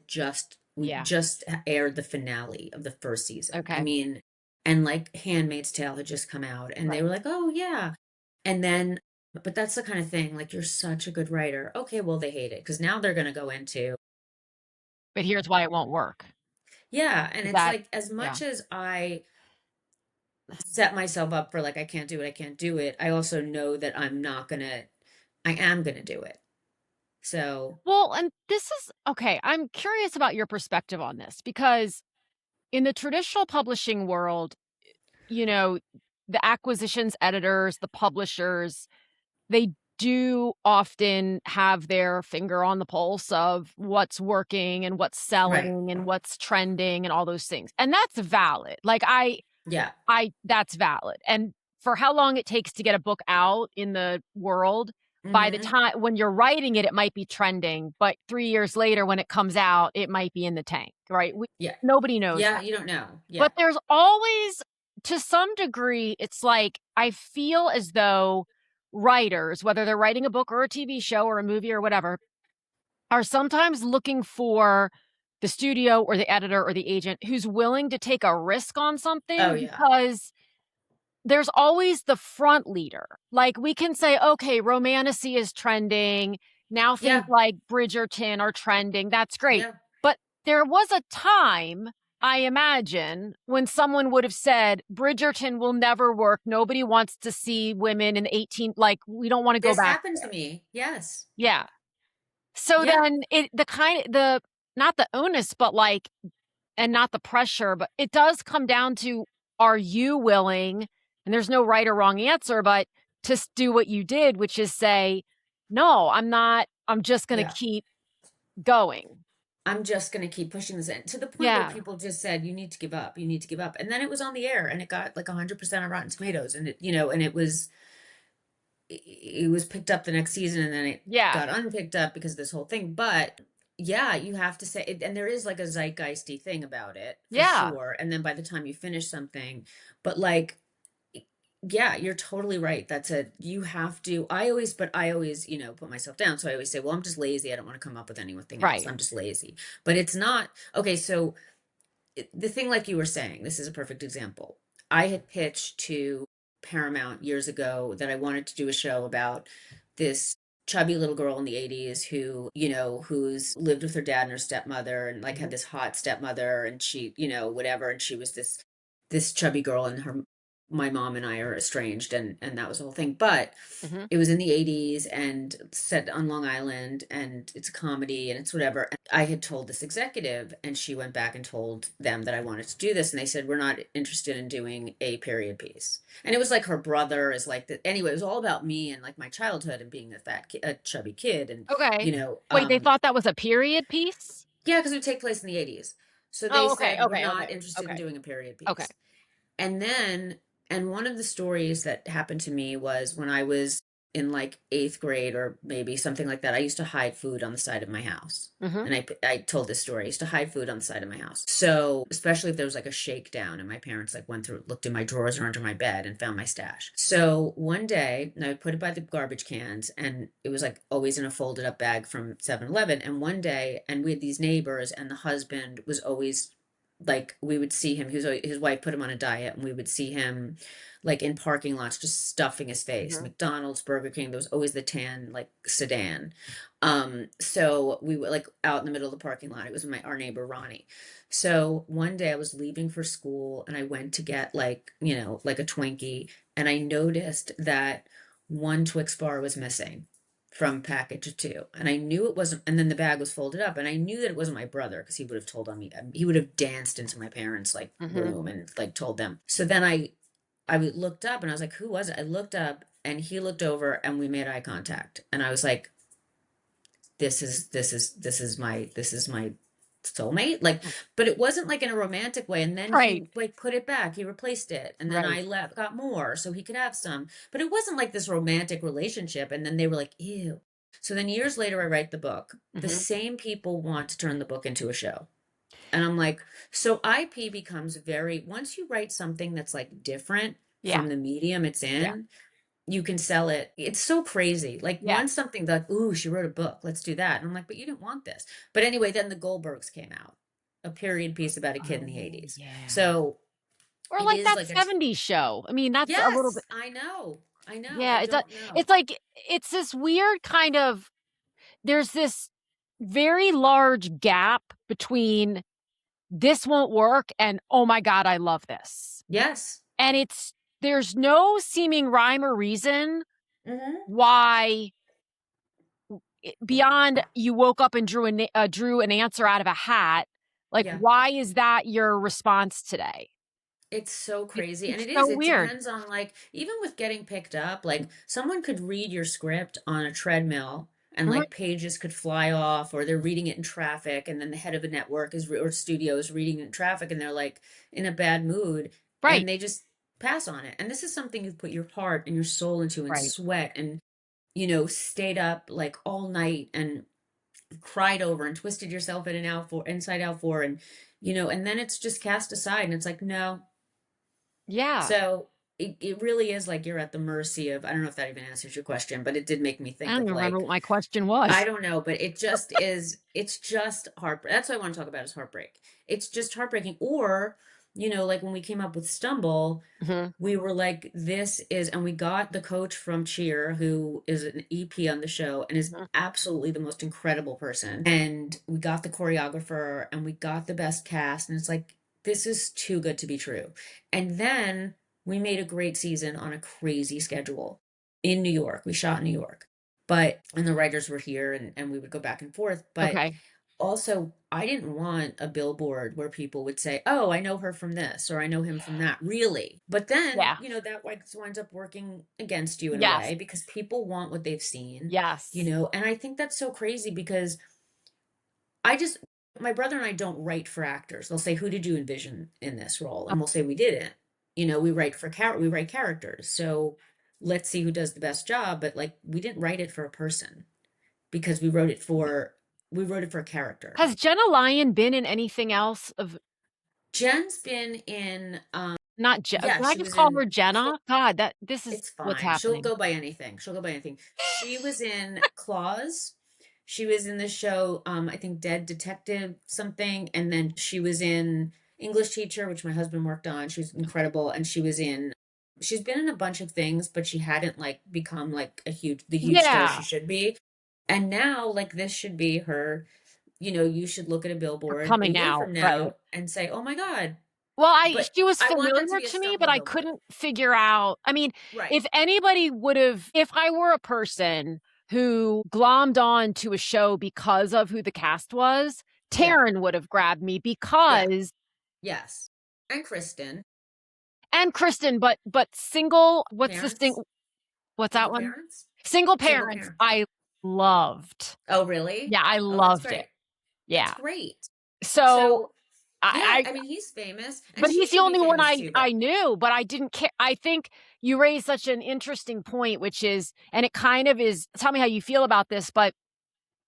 we Yeah. just aired the finale of the first season. I Okay. mean, and like Handmaid's Tale had just come out, and they Right. were like, oh yeah. And then, but that's the kind of thing, like, you're such a good writer. Okay, well, they hate it because now they're going to go into, But here's why it won't work. yeah. And Is it's that like, as yeah. much as I set myself up for like, I can't do it, I also know that I am gonna do it. So, Well, and this is okay, I'm curious about your perspective on this because in the traditional publishing world, you know, the acquisitions editors, the publishers, they do often have their finger on the pulse of what's working and what's right. selling and what's trending and all those things. And that's valid. Like Yeah. I that's valid. And for how long it takes to get a book out in the world, by the Hmm. time when you're writing it, it might be trending, but 3 years later when it comes out, it might be in the tank, right? Yeah. Nobody knows Yeah, that. you don't know. Yeah. But there's always, to some degree, it's like I feel as though writers, whether they're writing a book or a TV show or a movie or whatever, are sometimes looking for the studio or the editor or the agent who's willing to take a risk on Oh something yeah. because there's always the front leader. Like, we can say, "Okay, romantasy is trending. Now things Yeah. like Bridgerton are trending. That's great." Yeah. But there was a time, I imagine, when someone would have said, "Bridgerton will never work. Nobody wants to see women in 18, like, we don't wanna go This back happened to there." me. Yes. Yeah. So Yeah. then the not the onus, but, like, and not the pressure, but it does come down to, are you willing, and there's no right or wrong answer, but to do what you did, which is say, no, I'm not, I'm just going to Yeah. keep going. I'm just going to keep pushing this in to the point where Yeah. people just said, you need to give up. You need to give up. And then it was on the air and it got like 100% on Rotten Tomatoes. And and it was picked up the next season and then it Yeah. got unpicked up because of this whole thing. But yeah, you have to say it, and there is like a zeitgeisty thing about it for Yeah. sure. And then by the time you finish something, but like, yeah, you're totally right. You have to, but I always, put myself down. So I always say, well, I'm just lazy. I don't want to come up with anything else. Right. I'm just lazy. But it's not, okay. So the thing, like you were saying, this is a perfect example. I had pitched to Paramount years ago that I wanted to do a show about this chubby little girl in the 80s who, who's lived with her dad and her stepmother and like had Mhm. this hot stepmother and she, whatever. And she was this chubby girl and my mom and I are estranged and that was the whole thing. But Mhm. it was in the 80s and set on Long Island and it's a comedy and it's whatever. And I had told this executive and she went back and told them that I wanted to do this and they said we're not interested in doing a period piece. And it was like her brother is like that. Anyway, it was all about me and like my childhood and being a chubby kid and Okay. Wait, they thought that was a period piece? yeah, because it would take place in the 80s. So they Oh, okay, said we're okay, not okay, interested in okay, doing a period okay. piece. And then, and one of the stories that happened to me was when I was in like eighth grade or maybe something like that, I used to hide food on the side of my house. Mhm. And I told this story. I used to hide food on the side of my house. So, especially if there was like a shakedown and my parents like went through, looked in my drawers or under my bed and found my stash. So one day, and I would put it by the garbage cans and it was like always in a folded up bag from 7-Eleven. And one day, and we had these neighbors and the husband was always like we would see him, his wife put him on a diet and we would see him like in parking lots just stuffing his face, Mhm. McDonald's, Burger King. There was always the tan like sedan. So we were like out in the middle of the parking lot. It was our neighbor Ronnie. So one day I was leaving for school and I went to get like like a Twinkie and I noticed that one Twix bar was missing from package two. And I knew it wasn't, and then the bag was folded up, and I knew that it wasn't my brother because he would have told on me. He would have danced into my parents' like Mhm. room and like told them. So then I looked up and I was like, who was it? I looked up and he looked over and we made eye contact. And I was like, this is my soulmate, like, but it wasn't like in a romantic way. And then Right, he like put it back, he replaced it, and then right. I left, got more so he could have some, but it wasn't like this romantic relationship. And then they were like, ew. So then years later I write the book, the Mhm. same people want to turn the book into a show, and I'm like, so IP becomes very, once you write something that's like different Yeah, from the medium it's yeah, in, you can sell it. It's so crazy. Like yeah. once something like, ooh, she wrote a book, let's do that. And I'm like, but you didn't want this. But anyway, then the Goldbergs came out, a period piece about a kid in the Oh, 80s. yeah. So Or it like is that like a, 70s show. I mean, that's a little yes, bit. I know. I know. Yeah, I it's a don't know. it's like it's this weird kind of there's this very large gap between this won't work and oh my god, I love this. Yes. And there's no seeming rhyme or reason Hmm. why beyond you woke up and drew an answer out of a hat. Like, Yeah. why is that your response today? It's so crazy. And It's it is, so it weird. depends on like, even with getting picked up, like someone could read your script on a treadmill and Mhm. like pages could fly off, or they're reading it in traffic. And then the head of a network or studio is reading it in traffic and they're like in a bad mood Right, and they just pass on it. And this is something you've put your heart and your soul into and right. sweat and, stayed up like all night and cried over and twisted yourself in and out for inside out for. And, and then it's just cast aside and it's like, no. Yeah. So it really is like you're at the mercy of, I don't know if that even answers your question, but it did make me I think don't of even remember like, what my question I was. don't know, but it's just heartbreak. That's what I want to talk about is heartbreak. It's just heartbreaking. Or, like when we came up with Stumble, Mhm, we were like, and we got the coach from Cheer, who is an EP on the show and is mhm. absolutely the most incredible person. And we got the choreographer and we got the best cast. And it's like, this is too good to be true. And then we made a great season on a crazy schedule in New York. We shot in New York, and the writers were here and we would go back and forth. But Okay. also, I didn't want a billboard where people would say, "Oh, I know her from this," or "I know him from that." Really, but then Yeah. that winds up working against you in a Yes. way because people want what they've seen. Yes. And I think that's so crazy because I just my brother and I don't write for actors. They'll say, "Who did you envision in this role?" And we'll say, "We didn't." We write for we write characters. So let's see who does the best job. But like, we didn't write it for a person because we wrote it for a character. Has Jenna Lyon been in anything else of Jen's been in, not Je yeah, Can I she just was call in. her Jenna? God, that this is It's what's fine. She'll happening. go by anything. She'll go by anything. She was in Claws. She was in the show, I think Dead Detective something, and then she was in English Teacher, which my husband worked on. She was incredible, and she's been in a bunch of things, but she hadn't like become like the huge star Yeah, she should be. And now, like this should be her. You should look at a for billboard a coming year out, from right. now and say, "Oh my God!" Well, But she was I want that to familiar be a to me, but stumbling I billboard. couldn't figure out. I mean, Right. if anybody would have, if I were a person who glommed on to a show because of who the cast was, Yeah. Taryn would have grabbed me Yeah. because, Yes. And Kristen, and Kristen, but single, parents, what's that single one? parents, Single single parents, parents. I loved. Oh, really? Yeah, I Oh, that's loved it. great. That's Yeah. great. So So, yeah, I I mean, he's famous, and but she he's the should be only one famous too, I but knew, but I didn't care. I think you raised such an interesting point, which is, and it kind of is, tell me how you feel about this, but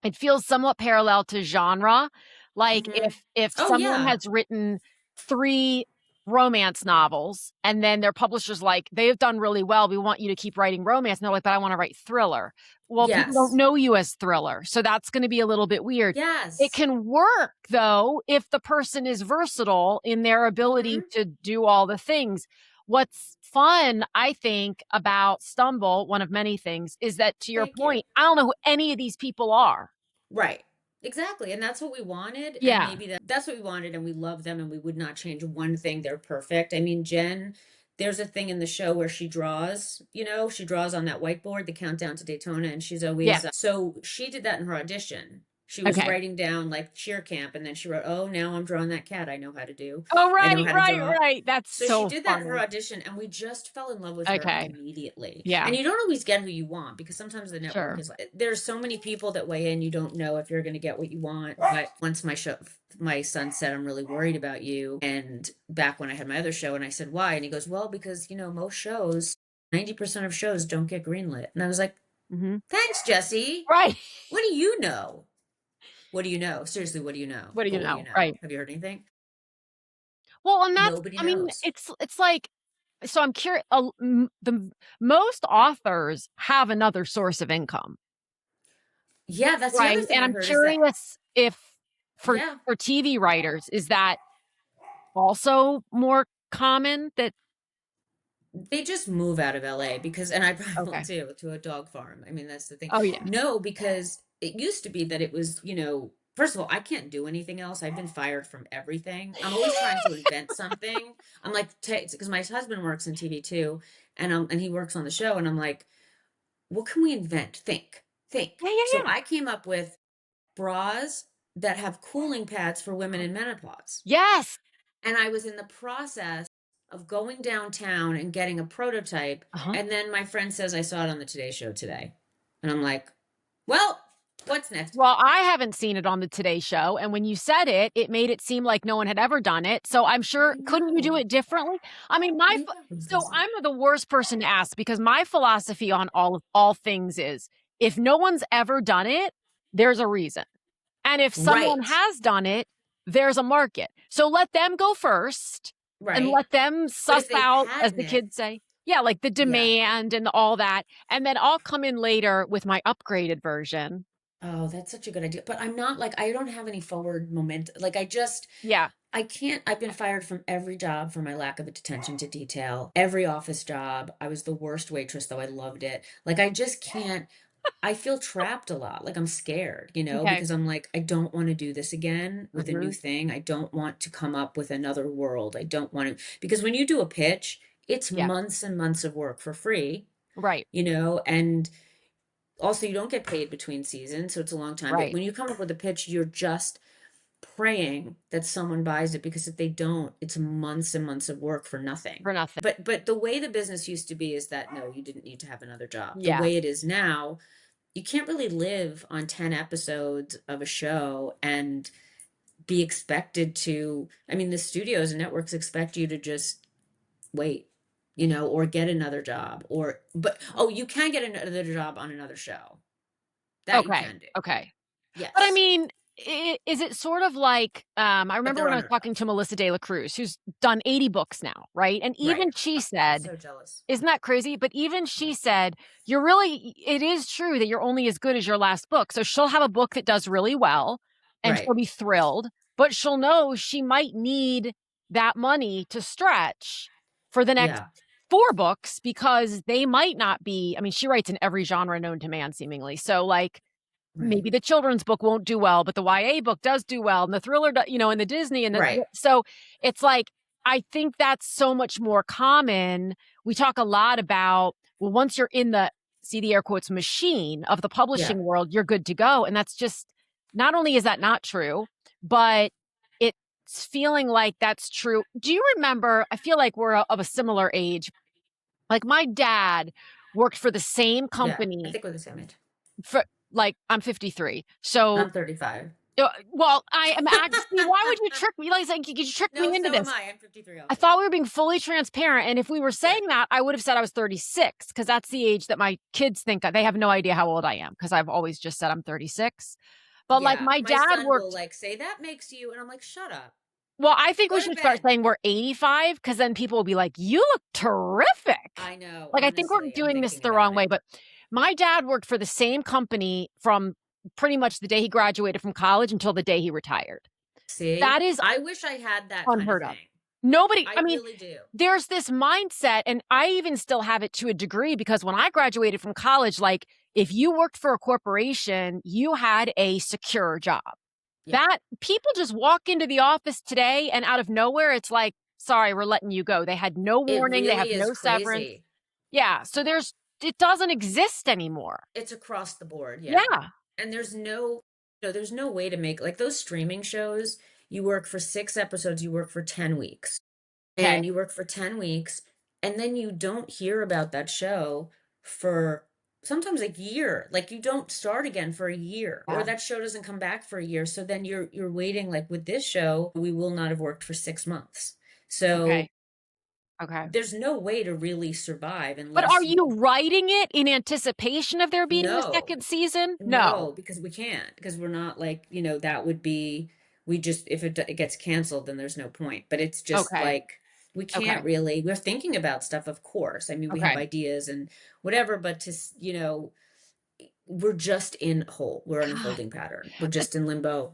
it feels somewhat parallel to genre. Like hmm. if Oh, someone yeah. has written 3 romance novels and then their publisher's like, "They've done really well. We want you to keep writing romance." And they're like, "But I want to write thriller." Well, people don't Yes. know you as thriller, so that's going to be a little bit weird. It Yes. can work though if the person is versatile in their ability Hmm. to do all the things. What's fun, I think, about Stumble, one of many things, is that to your Thank you. point, I don't know who any of these people are. Right. Exactly. And that's what we wanted. And Yeah. maybe that's what we wanted. And we love them and we would not change one thing. They're perfect. I mean, Jen, there's a thing in the show where she draws on that whiteboard, the countdown to Daytona. And she's Yeah. always, so she did that in her audition. She was Okay. writing down like cheer camp. And then she wrote, "Oh, now I'm drawing that cat I know how to do. Oh, I know right, how to right, draw." right. That's So she so did that in her funny. audition, and we just fell in love with her Okay. immediately. Yeah. And you don't always get who you want because sometimes the network Sure. is like, there's so many people that weigh in, you don't know if you're going to get what you want. But once my son said, "I'm really worried about you," and back when I had my other show, and I said, "Why?" And he goes, "Well, because most shows, 90% of shows don't get greenlit." And I was like, Mhm. "Thanks, Jesse. Right. What do you know? What do you know? Seriously, what do you know? What do But you what do you know? know? Right. Have you heard anything?" Well, and that's, Nobody I mean, knows. it's like, so I'm curious, the most authors have another source of income, Yeah, that's the right? other thing And I I'm heard is that, curious if yeah, for TV writers, is that also more common that they just move out of LA because, and I probably will okay. too, to a dog farm. I mean, that's the thing. Oh, yeah. No, because it used to be that it was, first of all, I can't do anything else. I've been fired from everything. I'm always trying to invent something. I'm like, because my husband works in TV too, and he works on the show, and I'm like, what can we invent? Think. Yeah, yeah, So yeah. I came up with bras that have cooling pads for women in menopause. Yes. And I was in the process of going downtown and getting a prototype. Uh-huh. And then my friend says, "I saw it on the Today Show today." And I'm like, well, what's next? Well, I haven't seen it on the Today Show, and when you said it, it made it seem like no one had ever done it, so I'm I sure couldn't you do know. it differently? I mean, I know. so I'm the worst person to ask because my philosophy on all things is, if no one's ever done it, there's a reason, and if someone Right. has done it, there's a market. So let them go first and Right. let them But suss if they out, as patent the it, kids say, yeah, like the yeah. demand and all that, and then I'll come in later with my upgraded version. Oh, that's such a good idea. But I'm not like, I don't have any forward momentum. Like, Yeah. I can't. I've been fired from every job for my lack of attention to detail. Every office job. I was the worst waitress, though I loved it. Like, I just can't. I feel trapped a lot. Like, I'm scared, Okay. because I'm like, I don't want to do this again with a new Mhm. thing. I don't want to come up with another world. I don't want to, because when you do a pitch, it's Yeah. months and months of work for free, Right. and also you don't get paid between seasons, so it's a long time. But Right. when you come up with a pitch, you're just praying that someone buys it, because if they don't, it's months and months of work for nothing. For nothing. But the way the business used to be is that no, you didn't need to have another job. The Yeah. way it is now, you can't really live on 10 episodes of a show and be expected to, I mean, the studios and networks expect you to just wait, or get another job, but oh, you can get another job on another show. That you Okay, can do. okay. But I Yes. mean, is it sort of like, I But remember they're when I was talking unreal. to Melissa De La Cruz, who's done 80 books now, right? And Right. even she I'm said, so jealous. isn't that crazy? But even she said, it is true that you're only as good as your last book. So she'll have a book that does really well and she'll Right. be thrilled, but she'll know she might need that money to stretch for the next Yeah. 4 books because they might not be. I mean, she writes in every genre known to man, seemingly. So, like, Right. maybe the children's book won't do well, but the YA book does do well, and the thriller, and the Disney, and Right. so it's like, I think that's so much more common. We talk a lot about, well, once you're in see the air quotes, machine of the Yeah. publishing world, you're good to go. And that's just, not only is that not true, but it's feeling like that's true. Do you remember, I feel like we're of a similar age. Like my dad worked for the same Yeah. I company think we're the same age. for, like, I'm 53. So, I'm 35. well, I am actually, why would you trick me? Like, you tricked No, me into so am this. I. I'm 53 I also. thought we were being fully transparent. And if we were Yeah. saying that, I would have said I was 36 because that's the age that my kids think. They have no idea how old I am because I've always just said I'm 36. But like Yeah. my My dad son will worked, like say that makes you, and I'm like, shut up. well, I think Go we to should start bed. saying we're 85 because then people will be like, you look terrific. I know. Like, I think we're Honestly, I'm doing this thinking the about wrong way. it. But my dad worked for the same company from pretty much the day he graduated from college until the day he retired. See, That is I wish I had that kind of unheard of. thing. Nobody, I I mean, really do. there's this mindset, and I even still have it to a degree because when I graduated from college, like, if you worked for a corporation, you had a secure job. Yeah. That people just walk into the office today and out of nowhere, it's like, sorry, we're letting you go. They had no It warning, they have really is no severance. crazy. Yeah. So it doesn't exist anymore. It's across the board. Yeah. Yeah. And there's no way to make like those streaming shows. You work for 6 episodes, you work for 10 weeks. Okay. And you work for 10 weeks, and then you don't hear about that show for sometimes a year. Like you don't start again for a year, or Yeah. that show doesn't come back for a year. So then you're waiting. Like with this show, we will not have worked for 6 months. So Okay. Okay. there's no way to really survive But are unless you you writing it in anticipation of there being a no. second season? No. No, because we can't, because we're not like, that would be, we just, if it gets canceled, then there's no point. But it's just Okay. like, we can't Okay. really, we're thinking about stuff, of course. I mean, we have Okay. ideas and whatever, but we're just we're in a God. holding pattern. We're just in limbo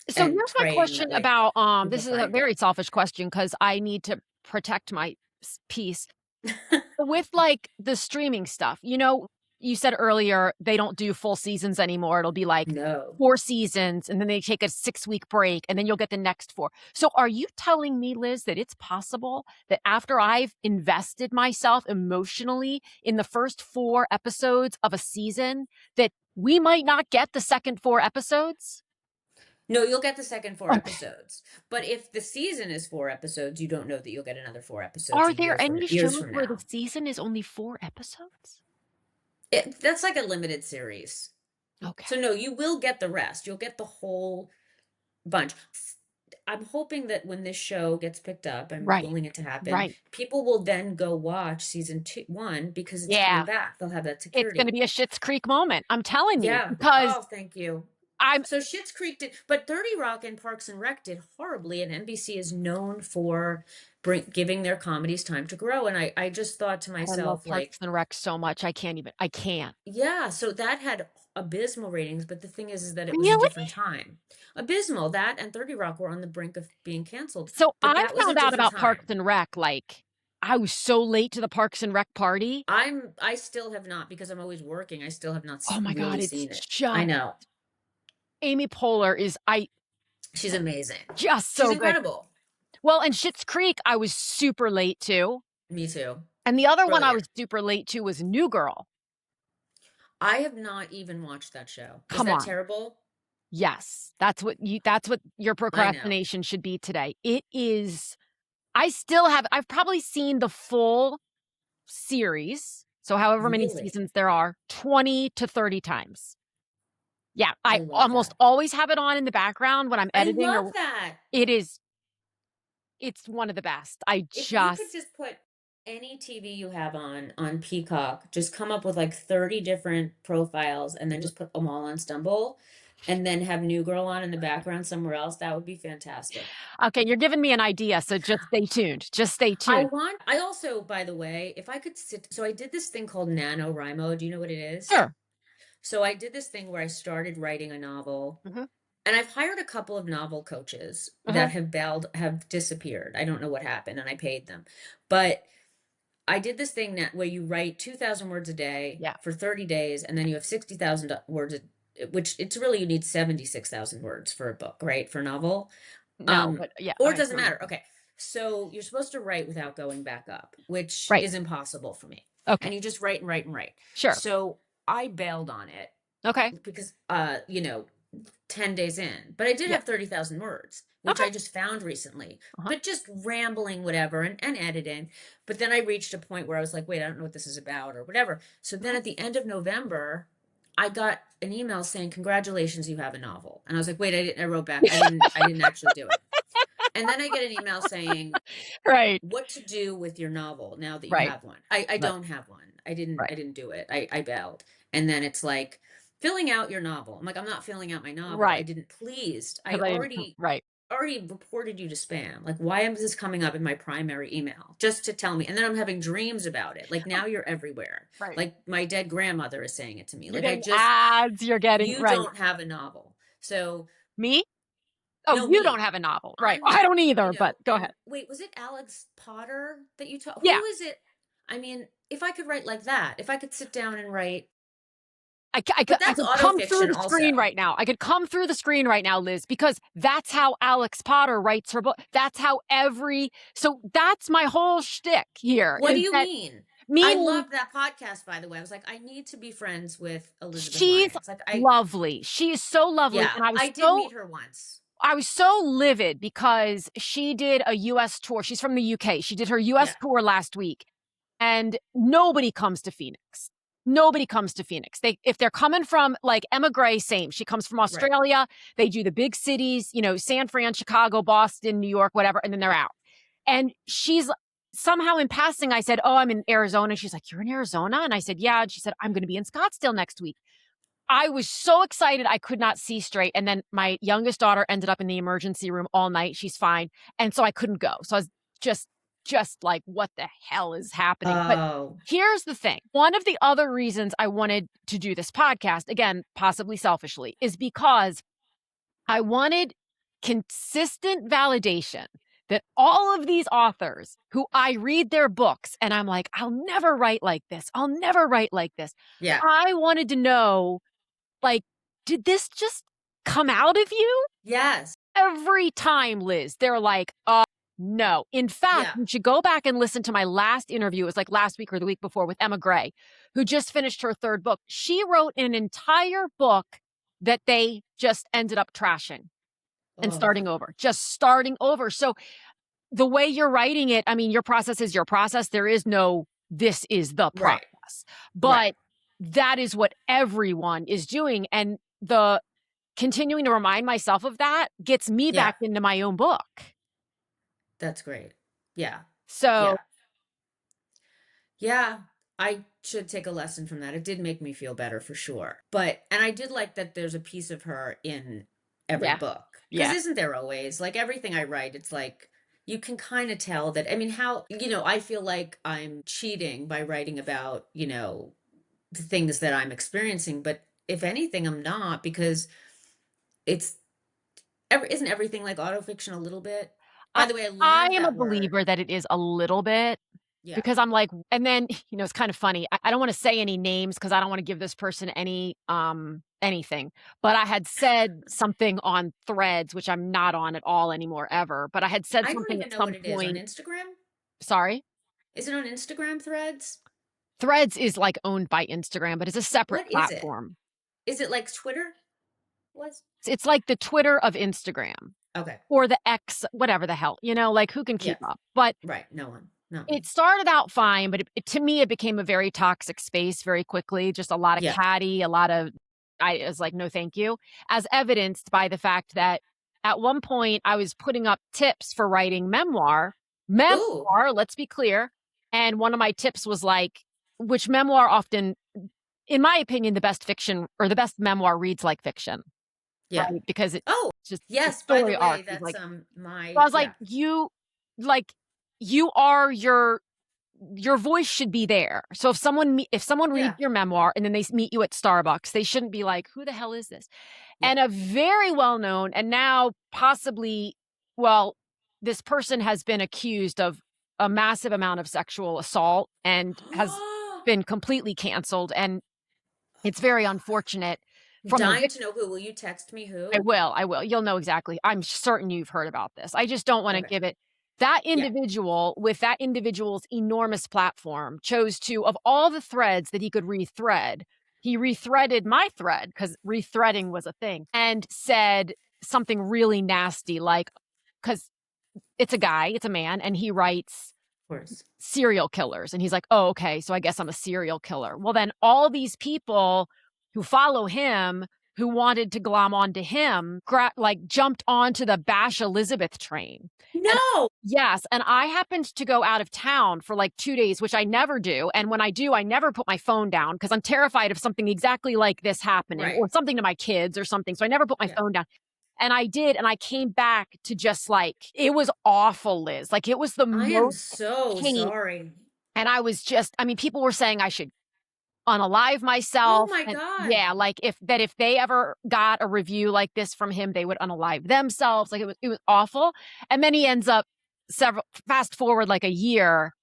So and here's my praying that question like about, people this is a find it. very selfish question because I need to protect my peace. With, like, the streaming stuff, you said earlier they don't do full seasons anymore. It'll be like No. 4 seasons, and then they take a 6-week break, and then you'll get the next 4. So are you telling me, Liz, that it's possible that after I've invested myself emotionally in the first 4 episodes of a season, that we might not get the second 4 episodes? No, you'll get the second 4 Okay. episodes. But if the season is 4 episodes, you don't know that you'll get another 4 episodes Are a there year from any years shows from where the now. season is only 4 episodes? That's like a limited series. Okay. So no, you will get the rest. You'll get the whole bunch. I'm hoping that when this show gets picked up, I'm Right. willing it to happen, Right. people will then go watch season 1 because it's coming Yeah. back. They'll have that It's gonna security. be a Schitt's Creek moment, I'm telling you, Yeah. because Oh, thank you. I'm So Schitt's Creek did, but 30 Rock and Parks and Rec did horribly, and NBC is known for giving their comedies time to grow. And I just thought to I love myself, Parks like, and Rec so much, I can't. yeah, so that had abysmal ratings, but the thing is that it was a Really? different time. Abysmal, that and 30 Rock were on the brink of being canceled, So but I that was a found out different about Parks time. and Rec, like, I was so late to the Parks and Rec party. I still have not, because I'm always working, I still have not Oh my god, really it's seen it. I just know. Amy Poehler is She's amazing. just She's so good. incredible. Well, and Schitt's Creek, I was super late to, Me too. and the other one I was Brilliant. super late to was New Girl. I have not even watched that show. Was Come that on. terrible? Yes, that's what your I know. procrastination should be today. It is. I've probably seen the full series, so however many Really? seasons there are, 20 to 30 times. Yeah, I I love almost that. always have it on in the background when I'm I editing love or that. it is it's one of the best. I If you could just just put any TV you have on Peacock, just come up with like 30 different profiles and then just put them all on Stumble and then have New Girl on in the background somewhere else, that would be fantastic. okay, you're giving me an idea, so just stay tuned. Just stay tuned. I also, by the way, if I could so I did this thing called NaNoWriMo. Do you know what it is? Sure. So I did this thing where I started writing a novel, Mhm, and I've hired a couple of novel coaches uh-huh, that have disappeared. I don't know what happened, and I paid them. But I did this thing that where you write 2,000 words a day yeah. for 30 days, and then you have 60,000 words, which it's really, you need 76,000 words for a book, right? For a novel. No, but yeah, Or it I doesn't totally matter. Okay. So you're supposed to write without going back up, which right. is impossible for me. Okay, And you just write and write and write. sure. So I bailed on it Okay, because 10 days in, but I did yeah. have 30,000 words, which Okay, I just found recently, uh-huh, but just rambling, whatever, and editing. But then I reached a point where I was like, wait, I don't know what this is about or whatever. So then mhm, at the end of November, I got an email saying, congratulations, you have a novel. And I was like, wait, I wrote back. I didn't actually do it. And then I get an email saying, right, what to do with your novel now that you right, have one. I right, don't have one. right, I didn't do it. I bailed. And then it's like filling out your novel. I'm like, I'm not filling out my novel. I right, didn't pleased. I because I didn't right, already reported you to spam. Like, why is this coming up in my primary email? Just to tell me. And then I'm having dreams about it. Like now you're everywhere. right. Like my dead grandmother is saying it to me. You're Like I getting just ads, you're getting you right. don't have a novel. So Me? Oh, no, you don't me. have a novel, right. I'm I not, don't either, but go and ahead. wait, was it Alex Potter that you taught? Yeah. Who is it? I mean, if I could write like that, if I could sit down and write, but I that's could come through autofiction the screen also. right now. I could come through the screen right now, Liz, because that's how Alex Potter writes her book. That's how so that's my whole shtick here What do is you that mean? I meaning love that podcast, by the way. I was like, I need to be friends with Elizabeth she's Lyons. lovely. She is so lovely. Yeah, And I did meet her once. I was so livid because she did a US tour. She's from the UK. She did her US Yeah, tour last week. And nobody comes to Phoenix. Nobody comes to Phoenix. If they're coming from like Emma Gray, same. She comes from right. Australia. They do the big cities, San Fran, Chicago, Boston, New York, whatever, and then they're out. And she's somehow in passing, I said, "Oh, I'm in Arizona." She's like, "You're in Arizona?" And I said, "Yeah." And she said, "I'm going to be in Scottsdale next week." I was so excited I could not see straight. And then my youngest daughter ended up in the emergency room all night. She's fine. And so I couldn't go. So I was just like, what the hell is happening? But Oh, here's the thing. One of the other reasons I wanted to do this podcast, again, possibly selfishly, is because I wanted consistent validation that all of these authors who I read their books and I'm like, I'll never write like this. I'll never write like this. yeah. I wanted to know, like, did this just come out of you? Yes. Every time, Liz, they're like, no. In fact, Yeah. you should go back and listen to my last interview. It was like last week or the week before with Emma Gray, who just finished her third book. She wrote an entire book that they just ended up trashing and Oh, starting over, just starting over. So the way you're writing it, I mean, your process is your process. There is no, this is the right. process, Right. but that is what everyone is doing. And the continuing to remind myself of that gets me Yeah. back into my own book. That's great. Yeah. So Yeah. Yeah, I should take a lesson from that. It did make me feel better for sure. And I did like that there's a piece of her in every yeah, book. Because yeah. isn't there always, like everything I write, it's like you can kind of tell that. I mean, I feel like I'm cheating by writing about, the things that I'm experiencing. But if anything, I'm not because it's, isn't everything like autofiction a little bit? By I the way, I I learned am a that word. believer that it is a little bit Yeah. because I'm like, and then, it's kind of funny. I don't want to say any names because I don't want to give this person anything. But I had said something on Threads, which I'm not on at all anymore ever. But I had said I don't something even at know what some it is on point. Instagram. Sorry. Is it on Instagram Threads? Threads is like owned by Instagram, but it's a separate What is it? platform. Is it like Twitter? Was It's like the Twitter of Instagram okay. or the X, whatever the hell, like who can Yeah. keep up? But Right. No one. Not it me. started out fine, but to me, it became a very toxic space very quickly. Just a lot of Yeah. catty, a lot of I was like, "No, thank you," as evidenced by the fact that at one point I was putting up tips for writing Ooh, memoir, let's be clear, and one of my tips was like, which memoir often, in my opinion, the best fiction or the best memoir reads like fiction, yeah. right? Because it's Oh, just the yes, by the story way, arc is that's like, so I my was yeah. like, you are your voice should be there. So if someone reads Yeah. your memoir and then they meet you at Starbucks, they shouldn't be like, "Who the hell is this?" Yeah. And a very well-known and now possibly, well, this person has been accused of a massive amount of sexual assault and has been completely canceled, and it's Oh very God. unfortunate I'm from the dying to know who. Will you text me who? I will. You'll know exactly. I'm certain you've heard about this. I just don't wanna Okay. give it that Yeah. individual, with that individual's enormous platform, chose to, of all the threads that he could rethread, he rethreaded my thread, 'cause rethreading was a thing, and said something really nasty, like, 'cause it's a guy, it's a man, and he writes Of course. serial killers, and he's like, "Oh, okay, so I guess I'm a serial killer." Well, then all these people who follow him, who wanted to glom onto him, like, jumped onto the bash Elizabeth train, and No. yes, and I happened to go out of town for, like, 2 days, which I never do, and when I do, I never put my phone down because 'cause I'm terrified of something exactly like this happening Right. or something to my kids or something, so I never put my Yeah. phone down, and I did, and I came back to just, like, it was awful, Liz, like, it was the I am most so pain, sorry. and I was just, I mean, people were saying I should unalive Oh myself, my and God. yeah, like, if they ever got a review like this from him, they would unalive themselves, like, it was awful, and then he ends up several fast forward, like, a year,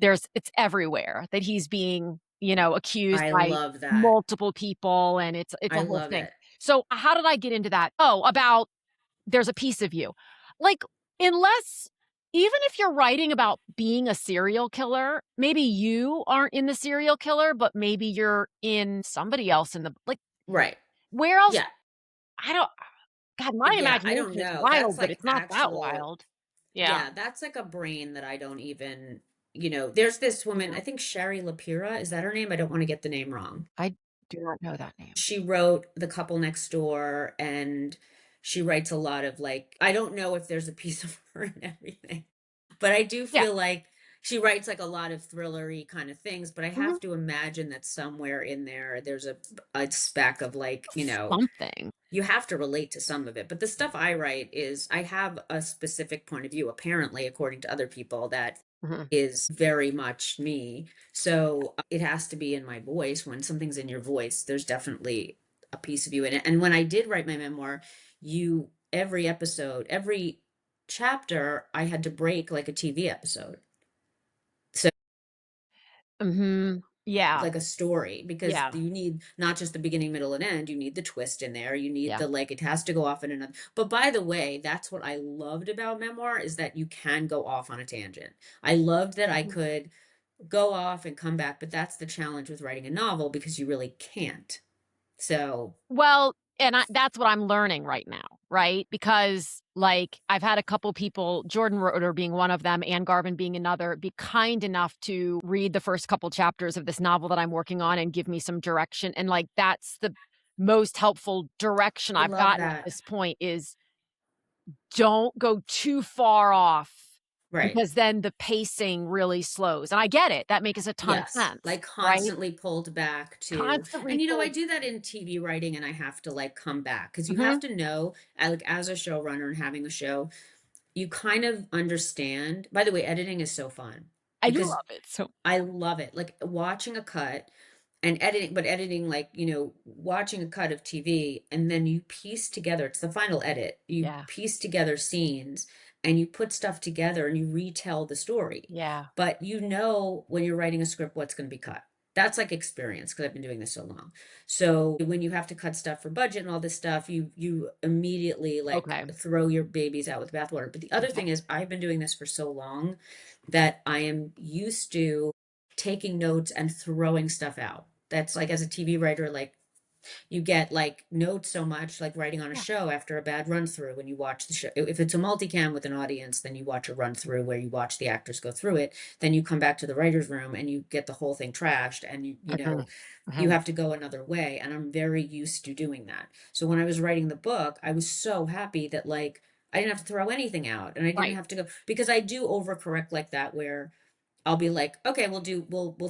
it's everywhere that he's being, accused I by love that. multiple people, and it's a I whole love thing. it. So, how did I get into that? Oh, about there's a piece of you. Like, unless even if you're writing about being a serial killer, maybe you aren't in the serial killer, but maybe you're in somebody else in the like, Right. where else? Yeah. I don't God, my Yeah. I don't imagination is know. That's wild, but like it's not that actual, wild. Yeah. yeah, that's like a brain that I don't even, there's this woman, Yeah. I think Sherry Lapira, is that her name? I don't want to get the name wrong. I do not know that name. She wrote The Couple Next Door, and she writes a lot of like, I don't know if there's a piece of her and everything, but I do Yeah. feel like she writes like a lot of thrillery kind of things, but I Mhm. have to imagine that somewhere in there there's a speck of like, Something. you have to relate to some of it. But the stuff I write is I have a specific point of view, apparently, according to other people, that Mhm. is very much me. So it has to be in my voice. When something's in your voice, there's definitely a piece of you in it. And when I did write my memoir, every episode, every chapter, I had to break like a TV episode. So Mhm. Yeah. like a story, because Yeah. you need not just the beginning, middle, and end. You need the twist in there. You need Yeah. the like it has to go off in another. But by the way, that's what I loved about memoir, is that you can go off on a tangent. I loved that I Mhm. could go off and come back, but that's the challenge with writing a novel because you really can't. So, Well, and that's what I'm learning right now, right? Because, like, I've had a couple people, Jordan Roeder being one of them, Ann Garvin being another, be kind enough to read the first couple chapters of this novel that I'm working on and give me some direction. And, like, that's the most helpful direction I I've love gotten at that. this point is don't go too far off Right. because then the pacing really slows. And I get it. That makes a ton of Yes, sense, like right? constantly pulled back to, Constantly and I pulled. do that in TV writing, and I have to like come back because you have Mhm. to know, like as a showrunner and having a show, you kind of understand. By the way, editing is so fun I do because love it. So, I love it. Like watching a cut and editing, but editing like, watching a cut of TV and then you piece together, it's the final edit. You yeah. piece together scenes and you put stuff together and you retell the story. Yeah. But when you're writing a script what's going to be cut. That's like experience because I've been doing this so long. So when you have to cut stuff for budget and all this stuff, you immediately like Okay. throw your babies out with the bathwater. But the other Okay. thing is I've been doing this for so long that I am used to taking notes and throwing stuff out. That's like as a TV writer, like You get like notes so much, like writing on a Yeah. show after a bad run through when you watch the show. If it's a multicam with an audience, then you watch a run through where you watch the actors go through it. Then you come back to the writer's room and you get the whole thing trashed, and Mhm. you Mhm. have to go another way. And I'm very used to doing that. So when I was writing the book, I was so happy that like I didn't have to throw anything out and I didn't Right. have to go, because I do overcorrect like that where I'll be like, okay, we'll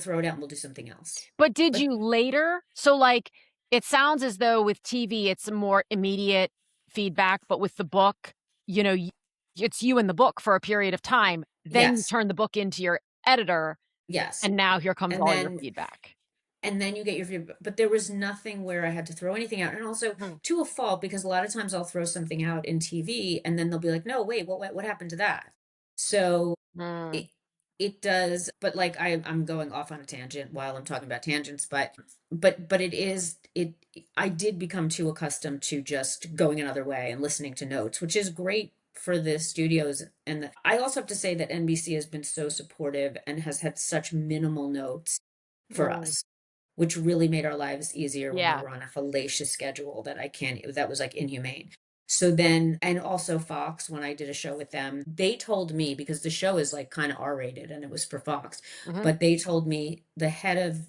throw it out and we'll do something else. But did But you later so, like, it sounds as though with TV, it's a more immediate feedback, but with the book, y it's you and the book for a period of time, then you yes, turn the book into your editor, yes. and now here comes And all your then feedback. you get your feedback. But there was nothing where I had to throw anything out. And also Mhm. to a fault, because a lot of times I'll throw something out in TV and then they'll be like, no, wait, what happened to that? So Mm. it it does, but like I'm going off on a tangent while I'm talking about tangents, but it is it I did become too accustomed to just going another way and listening to notes, which is great for the studios. And I also have to say that NBC has been so supportive and has had such minimal notes for Mm. us, which really made our lives easier when we Yeah. were on a hellacious schedule that was like inhumane. So then, and also Fox, when I did a show with them, they told me, because the show is like kind of R-rated and it was for Fox, Mhm. but they told me the head of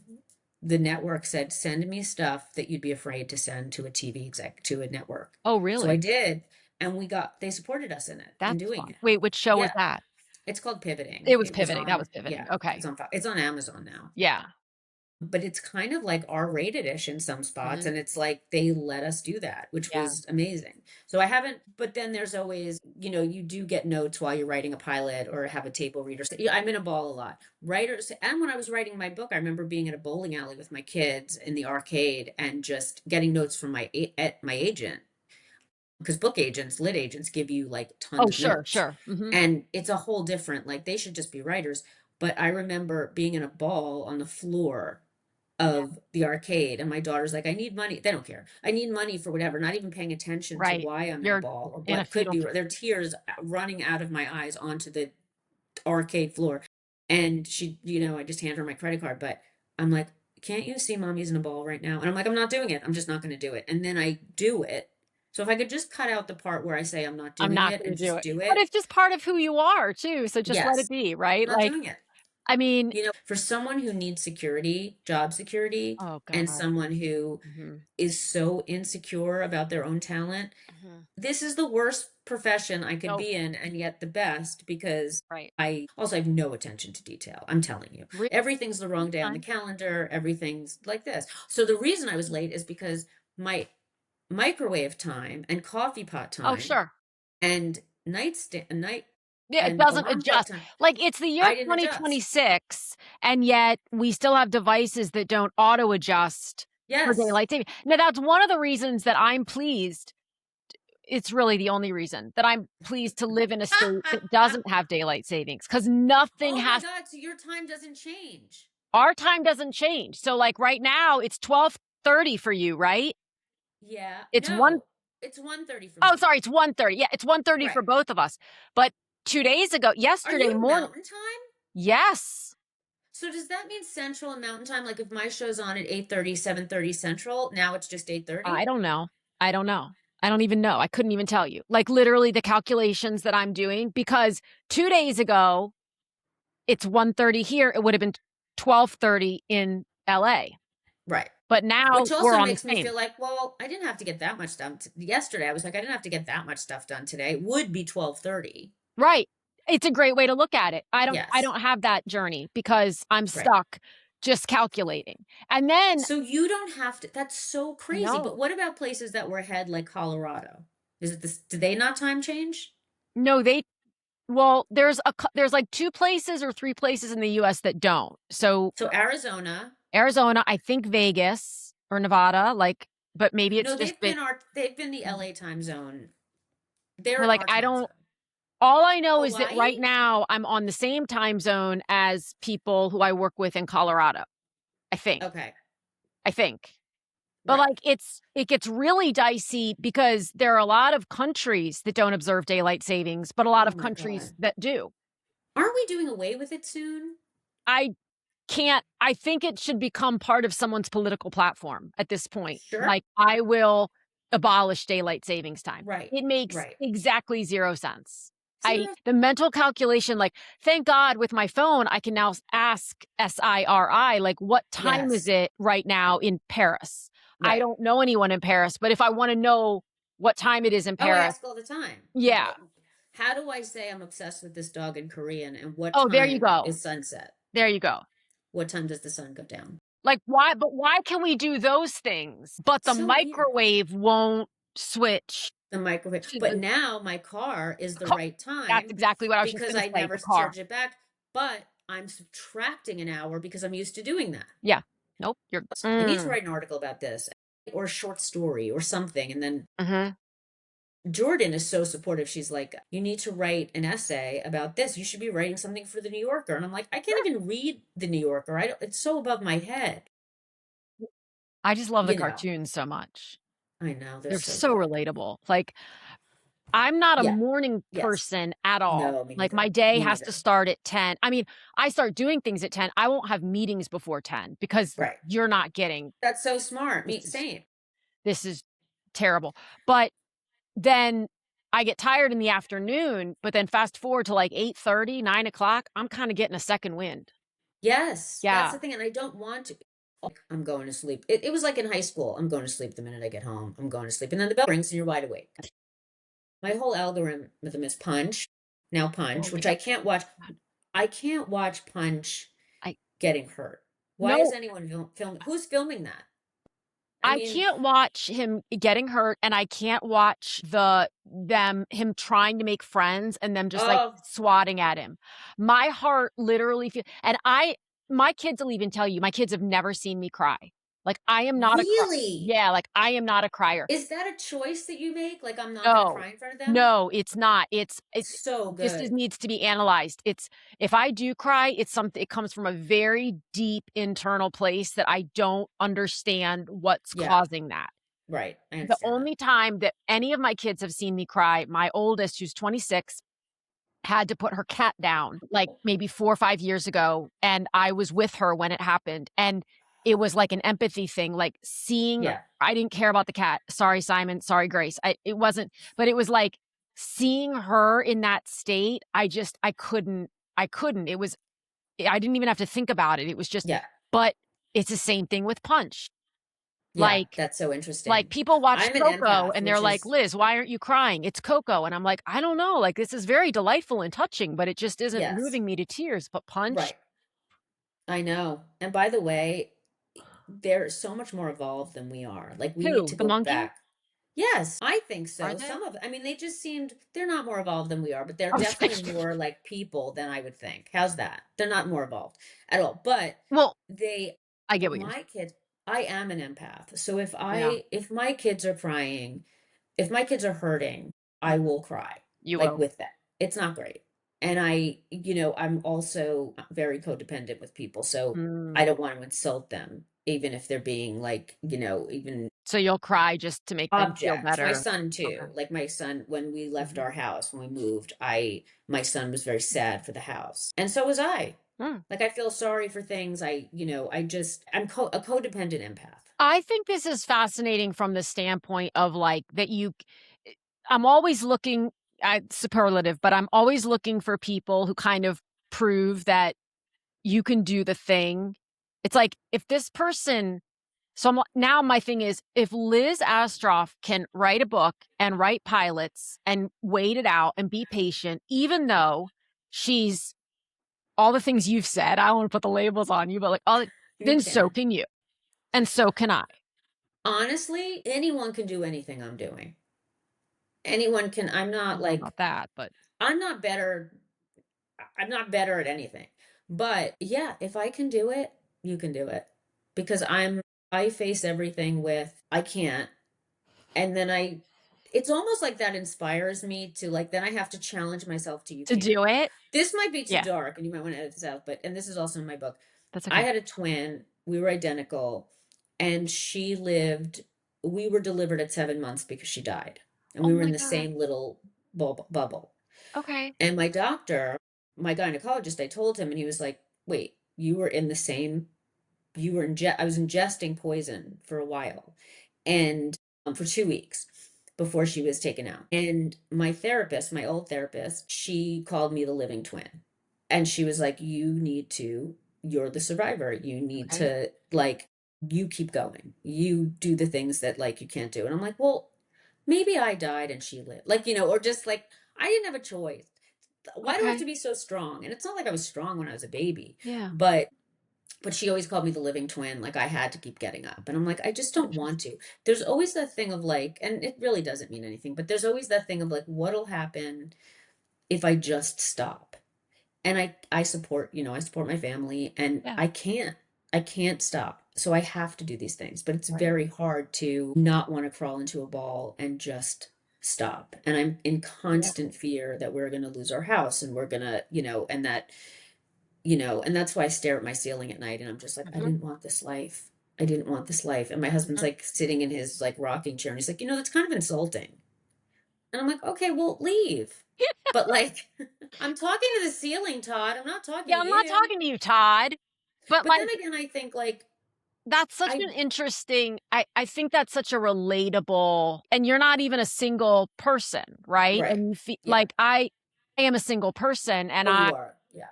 the network said, send me stuff that you'd be afraid to send to a TV exec, to a network. Oh, So I really? did, and they supported us in That's doing fun. it. Wait, which show was Yeah, that? it's called Pivoting. It was It was Pivoting, that on, was Pivoting, yeah, okay. It's on Amazon now, Yeah. but it's kind of like R-rated-ish in some spots, Mhm. and it's like they let us do that, which Yeah. was amazing. So I haven't, but then there's always, you do get notes while you're writing a pilot or have a table reader. So, yeah, I'm in a ball a lot. Writers, and when I was writing my book, I remember being at a bowling alley with my kids in the arcade and just getting notes from my agent, because book agents, lit agents give you like Oh, tons of sure, notes. sure. Mhm. And it's a whole different, like they should just be writers. But I remember being in a ball on the floor Yeah. of the arcade, and my daughter's like, I need money. They don't care. I need money for whatever, not even paying attention to Right. why I'm in a You're ball or in a what could fetal be. There are position. tears running out of my eyes onto the arcade floor. And I just hand her my credit card, but I'm like, can't you see mommy's in a ball right now? And I'm like, I'm not doing it. I'm just not going to do it. And then I do it. So if I could just cut out the part where I say I'm not I'm doing not it gonna and do just it. do But it, it's just part of who you are too, so just let it yes, be, I'm right? not Like, doing it. I mean For someone who needs security, job security, oh and god. someone who Mhm. is so insecure about their own talent, Mhm. this is the worst profession I could No, be in, and yet the best, because right. I also have no attention to detail. I'm telling you, Re everything's the wrong day on the Okay. calendar, everything's like this. So the reason I was late is because my microwave time and coffee pot Oh, time sure. and night Yeah, it and doesn't alarm clock adjust. time, Like, it's the year I didn't adjust. 2026, and yet we still have devices that don't auto adjust for Yes. daylight saving. Now, that's one of the reasons that I'm pleased. It's really the only reason that I'm pleased to live in a state that doesn't have daylight savings, because nothing Oh my has God. So your time doesn't change. our time doesn't change. So, like, right now, it's 12:30 for you, right? Yeah. It's 1 No, it's 1:30 for Oh, me. sorry, it's 1:30. Yeah, it's 1:30 Right. for both of us. But 2 days ago Are yesterday you morning mountain time? yes. So does that mean central and mountain time? Like if my show's on at 8:30, 7:30 central, now it's just I 8:30? don't know. I don't know. I don't even know. I couldn't even tell you. Like, literally the calculations that I'm doing, because 2 days ago, it's 1:30 here, it would have been 12:30 in LA. Right. But now Which we're also on the makes me same. feel like, well, I didn't have to get that much done yesterday. I was like, I didn't have to get that much stuff done today. It would be 12:30. Right. It's a great way to look at it. I Yes. don't have that journey because I'm Right. stuck just calculating. And then So you don't have to, that's so crazy. But no. what about places that were ahead like Colorado? Is it this, did they not time change? No, they well, there's like 2 places or 3 places in the US that don't. So, So Arizona, Arizona, I think Vegas or Nevada, like, but maybe it's no, just been they've been the LA time zone. They're so, in like, our I time don't zone. all I know is that Hawaii? right now I'm on the same time zone as people who I work with in Colorado, I think. Okay. I think. But, Right. like, it gets really dicey because there are a lot of countries that don't observe daylight savings, but a lot Oh of my God. countries that do. Aren't we doing away with it soon? I can't I think it should become part of someone's political platform at this point. Sure. Like, I will abolish daylight savings time. Right. It makes Right. exactly 0 sense. I Zero. the mental calculation, like, thank God with my phone, I can now ask SIRI, like, "What time is Yes. it right now in Paris?" I Right. don't know anyone in Paris, but if I wanna know what time it is in Oh, I Paris. ask all the time. Yeah. How do I say I'm obsessed with this dog in Korean and what Oh, there you time go. is sunset? There you go. What time does the sun go down? Like, why can we do those things, but the So weird. microwave won't switch The microwave. to But the now my car is the co right that's time exactly what I was just because gonna I say, never the car. charge it back, but I'm subtracting an hour because I'm used to doing that. Yeah. Nope, you're I need to write an article about this or a short story or something. And then mhm. Jordan is so supportive. She's like, you need to write an essay about this. You should be writing something for the New Yorker. And I'm like, I can't Sure. even read the New Yorker. I don't, it's so above my head. I just love the You know, cartoons so much. I know they're They're so so good. relatable. Like, I'm not a Yeah. morning Yes. person at all. No, me Like, my neither. day Me has to neither. start at 10. I mean, I start doing things at 10. I won't have meetings before 10 because Right. you're not getting That's so smart. this Me, is same. this is terrible. But then I get tired in the afternoon, but then fast forward to, like, 8:30, 9 o'clock, I'm kinda getting a second wind. Yes, that's Yeah. the thing, and I don't want to. Like, I'm going to sleep. It was like in high school. I'm going to sleep the minute I get home. I'm going to sleep, and then the bell rings and you're wide awake. My whole algorithm is Punch, now Oh, Punch, which yeah. I can't watch. I can't watch Punch I getting hurt. Why is no, anyone who's filming that? I I mean, can't watch him getting hurt, and I can't watch him trying to make friends and them just, like, oh, swatting at him. My heart literally feel and my kids will even tell you, my kids have never seen me cry. Like, I am not a cry really? yeah, like, I am not a crier. Is that a choice that you make? Like, I'm not gonna No. cry in front of them? No, it's not. So This good. needs to be analyzed. It's if I do cry, it's something it comes from a very deep internal place that I don't understand what's Yeah, causing that. right. I The understand that. only time that any of my kids have seen me cry, my oldest, who's 26, had to put her cat down, like, maybe 4 or 5 years ago, and I was with her when it happened, and it was like an empathy thing, like, seeing Yeah, I didn't care about the cat. Sorry, Simon. Sorry, Grace. It wasn't but it was like seeing her in that state, I couldn't. It was I didn't even have to think about it. It was just yeah, but it's the same thing with Punch. yeah. Like That's so like, interesting. people watch I'm an Coco empath, and they're which like, is "Liz, why aren't you crying? It's Coco." And I'm like, "I don't know, like, this is very delightful and touching, but it just isn't yes, moving me to tears." But Punch? right. I know. And by the way, they're so much more evolved than we are. Like we need Who? to The go monkey? back. Yes, I think Are so. they? Some of I mean, they just seemed they're not more evolved than we are, but they're I was like definitely more like people than I would think. How's that? They're not more evolved at all. But well, they I get what you're my kids, I am an empath. So yeah. if my kids are crying, if my kids are hurting, I Mhm. will cry You like will. with them. It's not great. And I'm also very codependent with people. So I Mm. don't want to insult them, even if they're being like, even So you'll cry just to make them feel objects. My better. son Okay. too. Like my son, when we left Mhm. our house, when we moved, my son was very sad for the house. And so was I. Mm. Like I feel sorry for things. I'm a codependent empath. I think this is fascinating from the standpoint of, like, that I'm always looking at superlative, but I'm always looking for people who kind of prove that you can do the thing. It's like, if this person so now my thing is, if Liz Astrof can write a book and write pilots and wait it out and be patient, even though she's all the things you've said, I don't wanna put the labels on you, but, like, You then so can. can you, and so can I. Honestly, anyone can do anything I'm doing. Anyone can. I don't know about that, but I'm not better. I'm not better at anything. But yeah, if I can do it, you can do it. Because I face everything with I can't. And then it's almost like that inspires me to like then I have to challenge myself to you to can. do it This might be too yeah, dark and you might want to edit this out, but and this is also in my book. that's I okay. had a twin, we were identical, and we were delivered at 7 months because she died. And Oh we were in my the god. same little bubble. Okay. And my doctor, my gynecologist, I told him, and he was like, wait, you were in the same, I was ingesting poison for a while, and for 2 weeks before she was taken out. And my therapist, my old therapist, she called me the living twin. And she was like, you need to, you're the survivor. You need Okay. to, like, you keep going. You do the things that, like, you can't do. And I'm like, well, maybe I died and she lived. Like, or just like, I didn't have a choice. Why do I have Okay. to be so strong? And it's not like I was strong when I was a baby, Yeah. but she always called me the living twin. Like I had to keep getting up. And I'm like, I just don't want Interesting. to. There's always that thing of like, and it really doesn't mean anything, but there's always that thing of like, what'll happen if I just stop? And I support, I support my family, and Yeah. I can't stop. So I have to do these things, but it's Right. very hard to not want to crawl into a ball and just stop. And I'm in Yeah. constant fear that we're going to lose our house, and we're going to, and that's why I stare at my ceiling at night and I'm just like, I Mhm. didn't want this life. I didn't want this life. And my husband's Mhm. like sitting in his like rocking chair and he's like, that's kind of insulting. And I'm like, okay, well, leave. But like, I'm talking to the ceiling, Todd. I'm not talking Yeah, to I'm not you. talking to you, Todd. But, But like, then again, I think like, that's such I, an interesting I think that's such a relatable and you're not even a single person, right? right. And you feel Yeah. like, I am a single person, and Oh, you are. Yeah.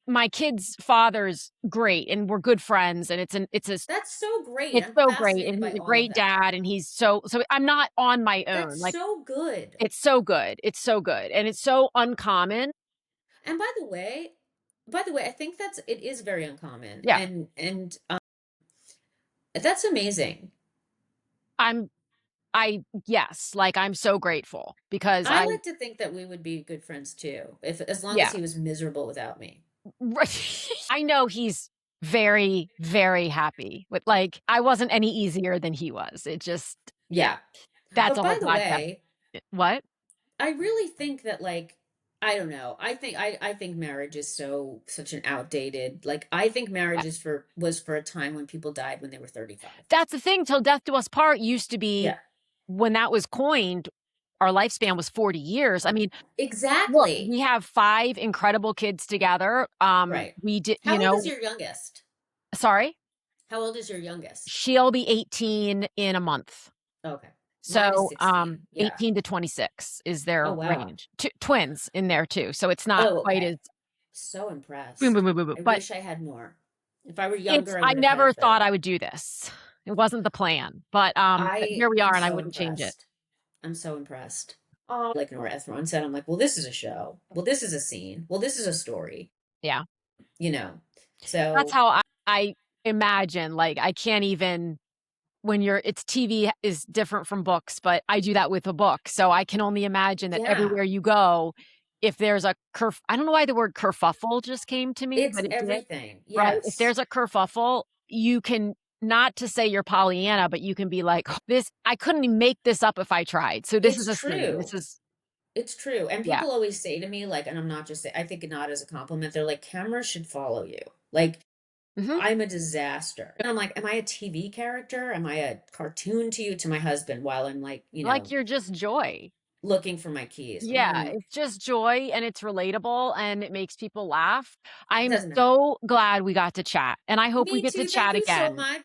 my kid's father's great, and we're good friends, and That's so great. it's I'm so great, and fascinated by he's a all of great that. dad, and he's so I'm not on my own, That's like, so good. it's so good, it's so good, and it's so uncommon. And I think it is very uncommon. Yeah, And that's amazing. I'm I yes, like, I'm so grateful because I like to think that we would be good friends too, if as long as yeah. he was miserable without me. I know he's very, very happy with like, I wasn't any easier than he was. It just yeah, Yeah. that's But a whole by the podcast. way, What? I really think that like I don't know. I think marriage is such an outdated. Like I think Yeah. marriage was for a time when people died when they were 35. That's the thing, "Till Death Do Us Part" used to be Yeah. when that was coined, our lifespan was 40 years. I mean, look, Exactly. we have 5 incredible kids together. Right. We did How old is your youngest? sorry? How old is your youngest? She'll be 18 in a month. Okay. Mine is So, 16. Yeah. 18 to 26 is Oh their wow. range. Twins in there too, so it's not Oh, quite okay. as So boom, boom, impressed. boom, boom, boom, I but wish I had more. If I were it's younger, I I would have had never it thought better. I would do this. It wasn't the plan, but I here we am are, and I so wouldn't change it. impressed. I'm so impressed. Like Nora Ephron said, I'm like, well, this is a show. Well, this is a scene. Well, this is a story, Yeah. you know? That's So, how I imagine, like, I can't even when you're it's TV is different from books, but I do that with a book, so I can only imagine that yeah, everywhere you go, if there's a I don't know why the word kerfuffle just came to me, it's but it did. everything. Right? If Yes, there's a kerfuffle, you can not to say you're Pollyanna, but you can be like, "This I couldn't even make this up if I tried, so this is it's a thing. This true. is" It's true. And yeah. people always say to me, like, and I'm not just saying, I think it not as a compliment. They're like, cameras should follow you. Like, Mhm. I'm a disaster. And I'm like, am I a TV character? Am I a cartoon to you, to my husband, while I'm like, Like, you're just joy. looking for my keys? Yeah, it's just joy, and it's relatable, and it makes people laugh. It I'm doesn't matter. so glad we got to chat, and I hope we Me get to too. Thank chat you so again. much.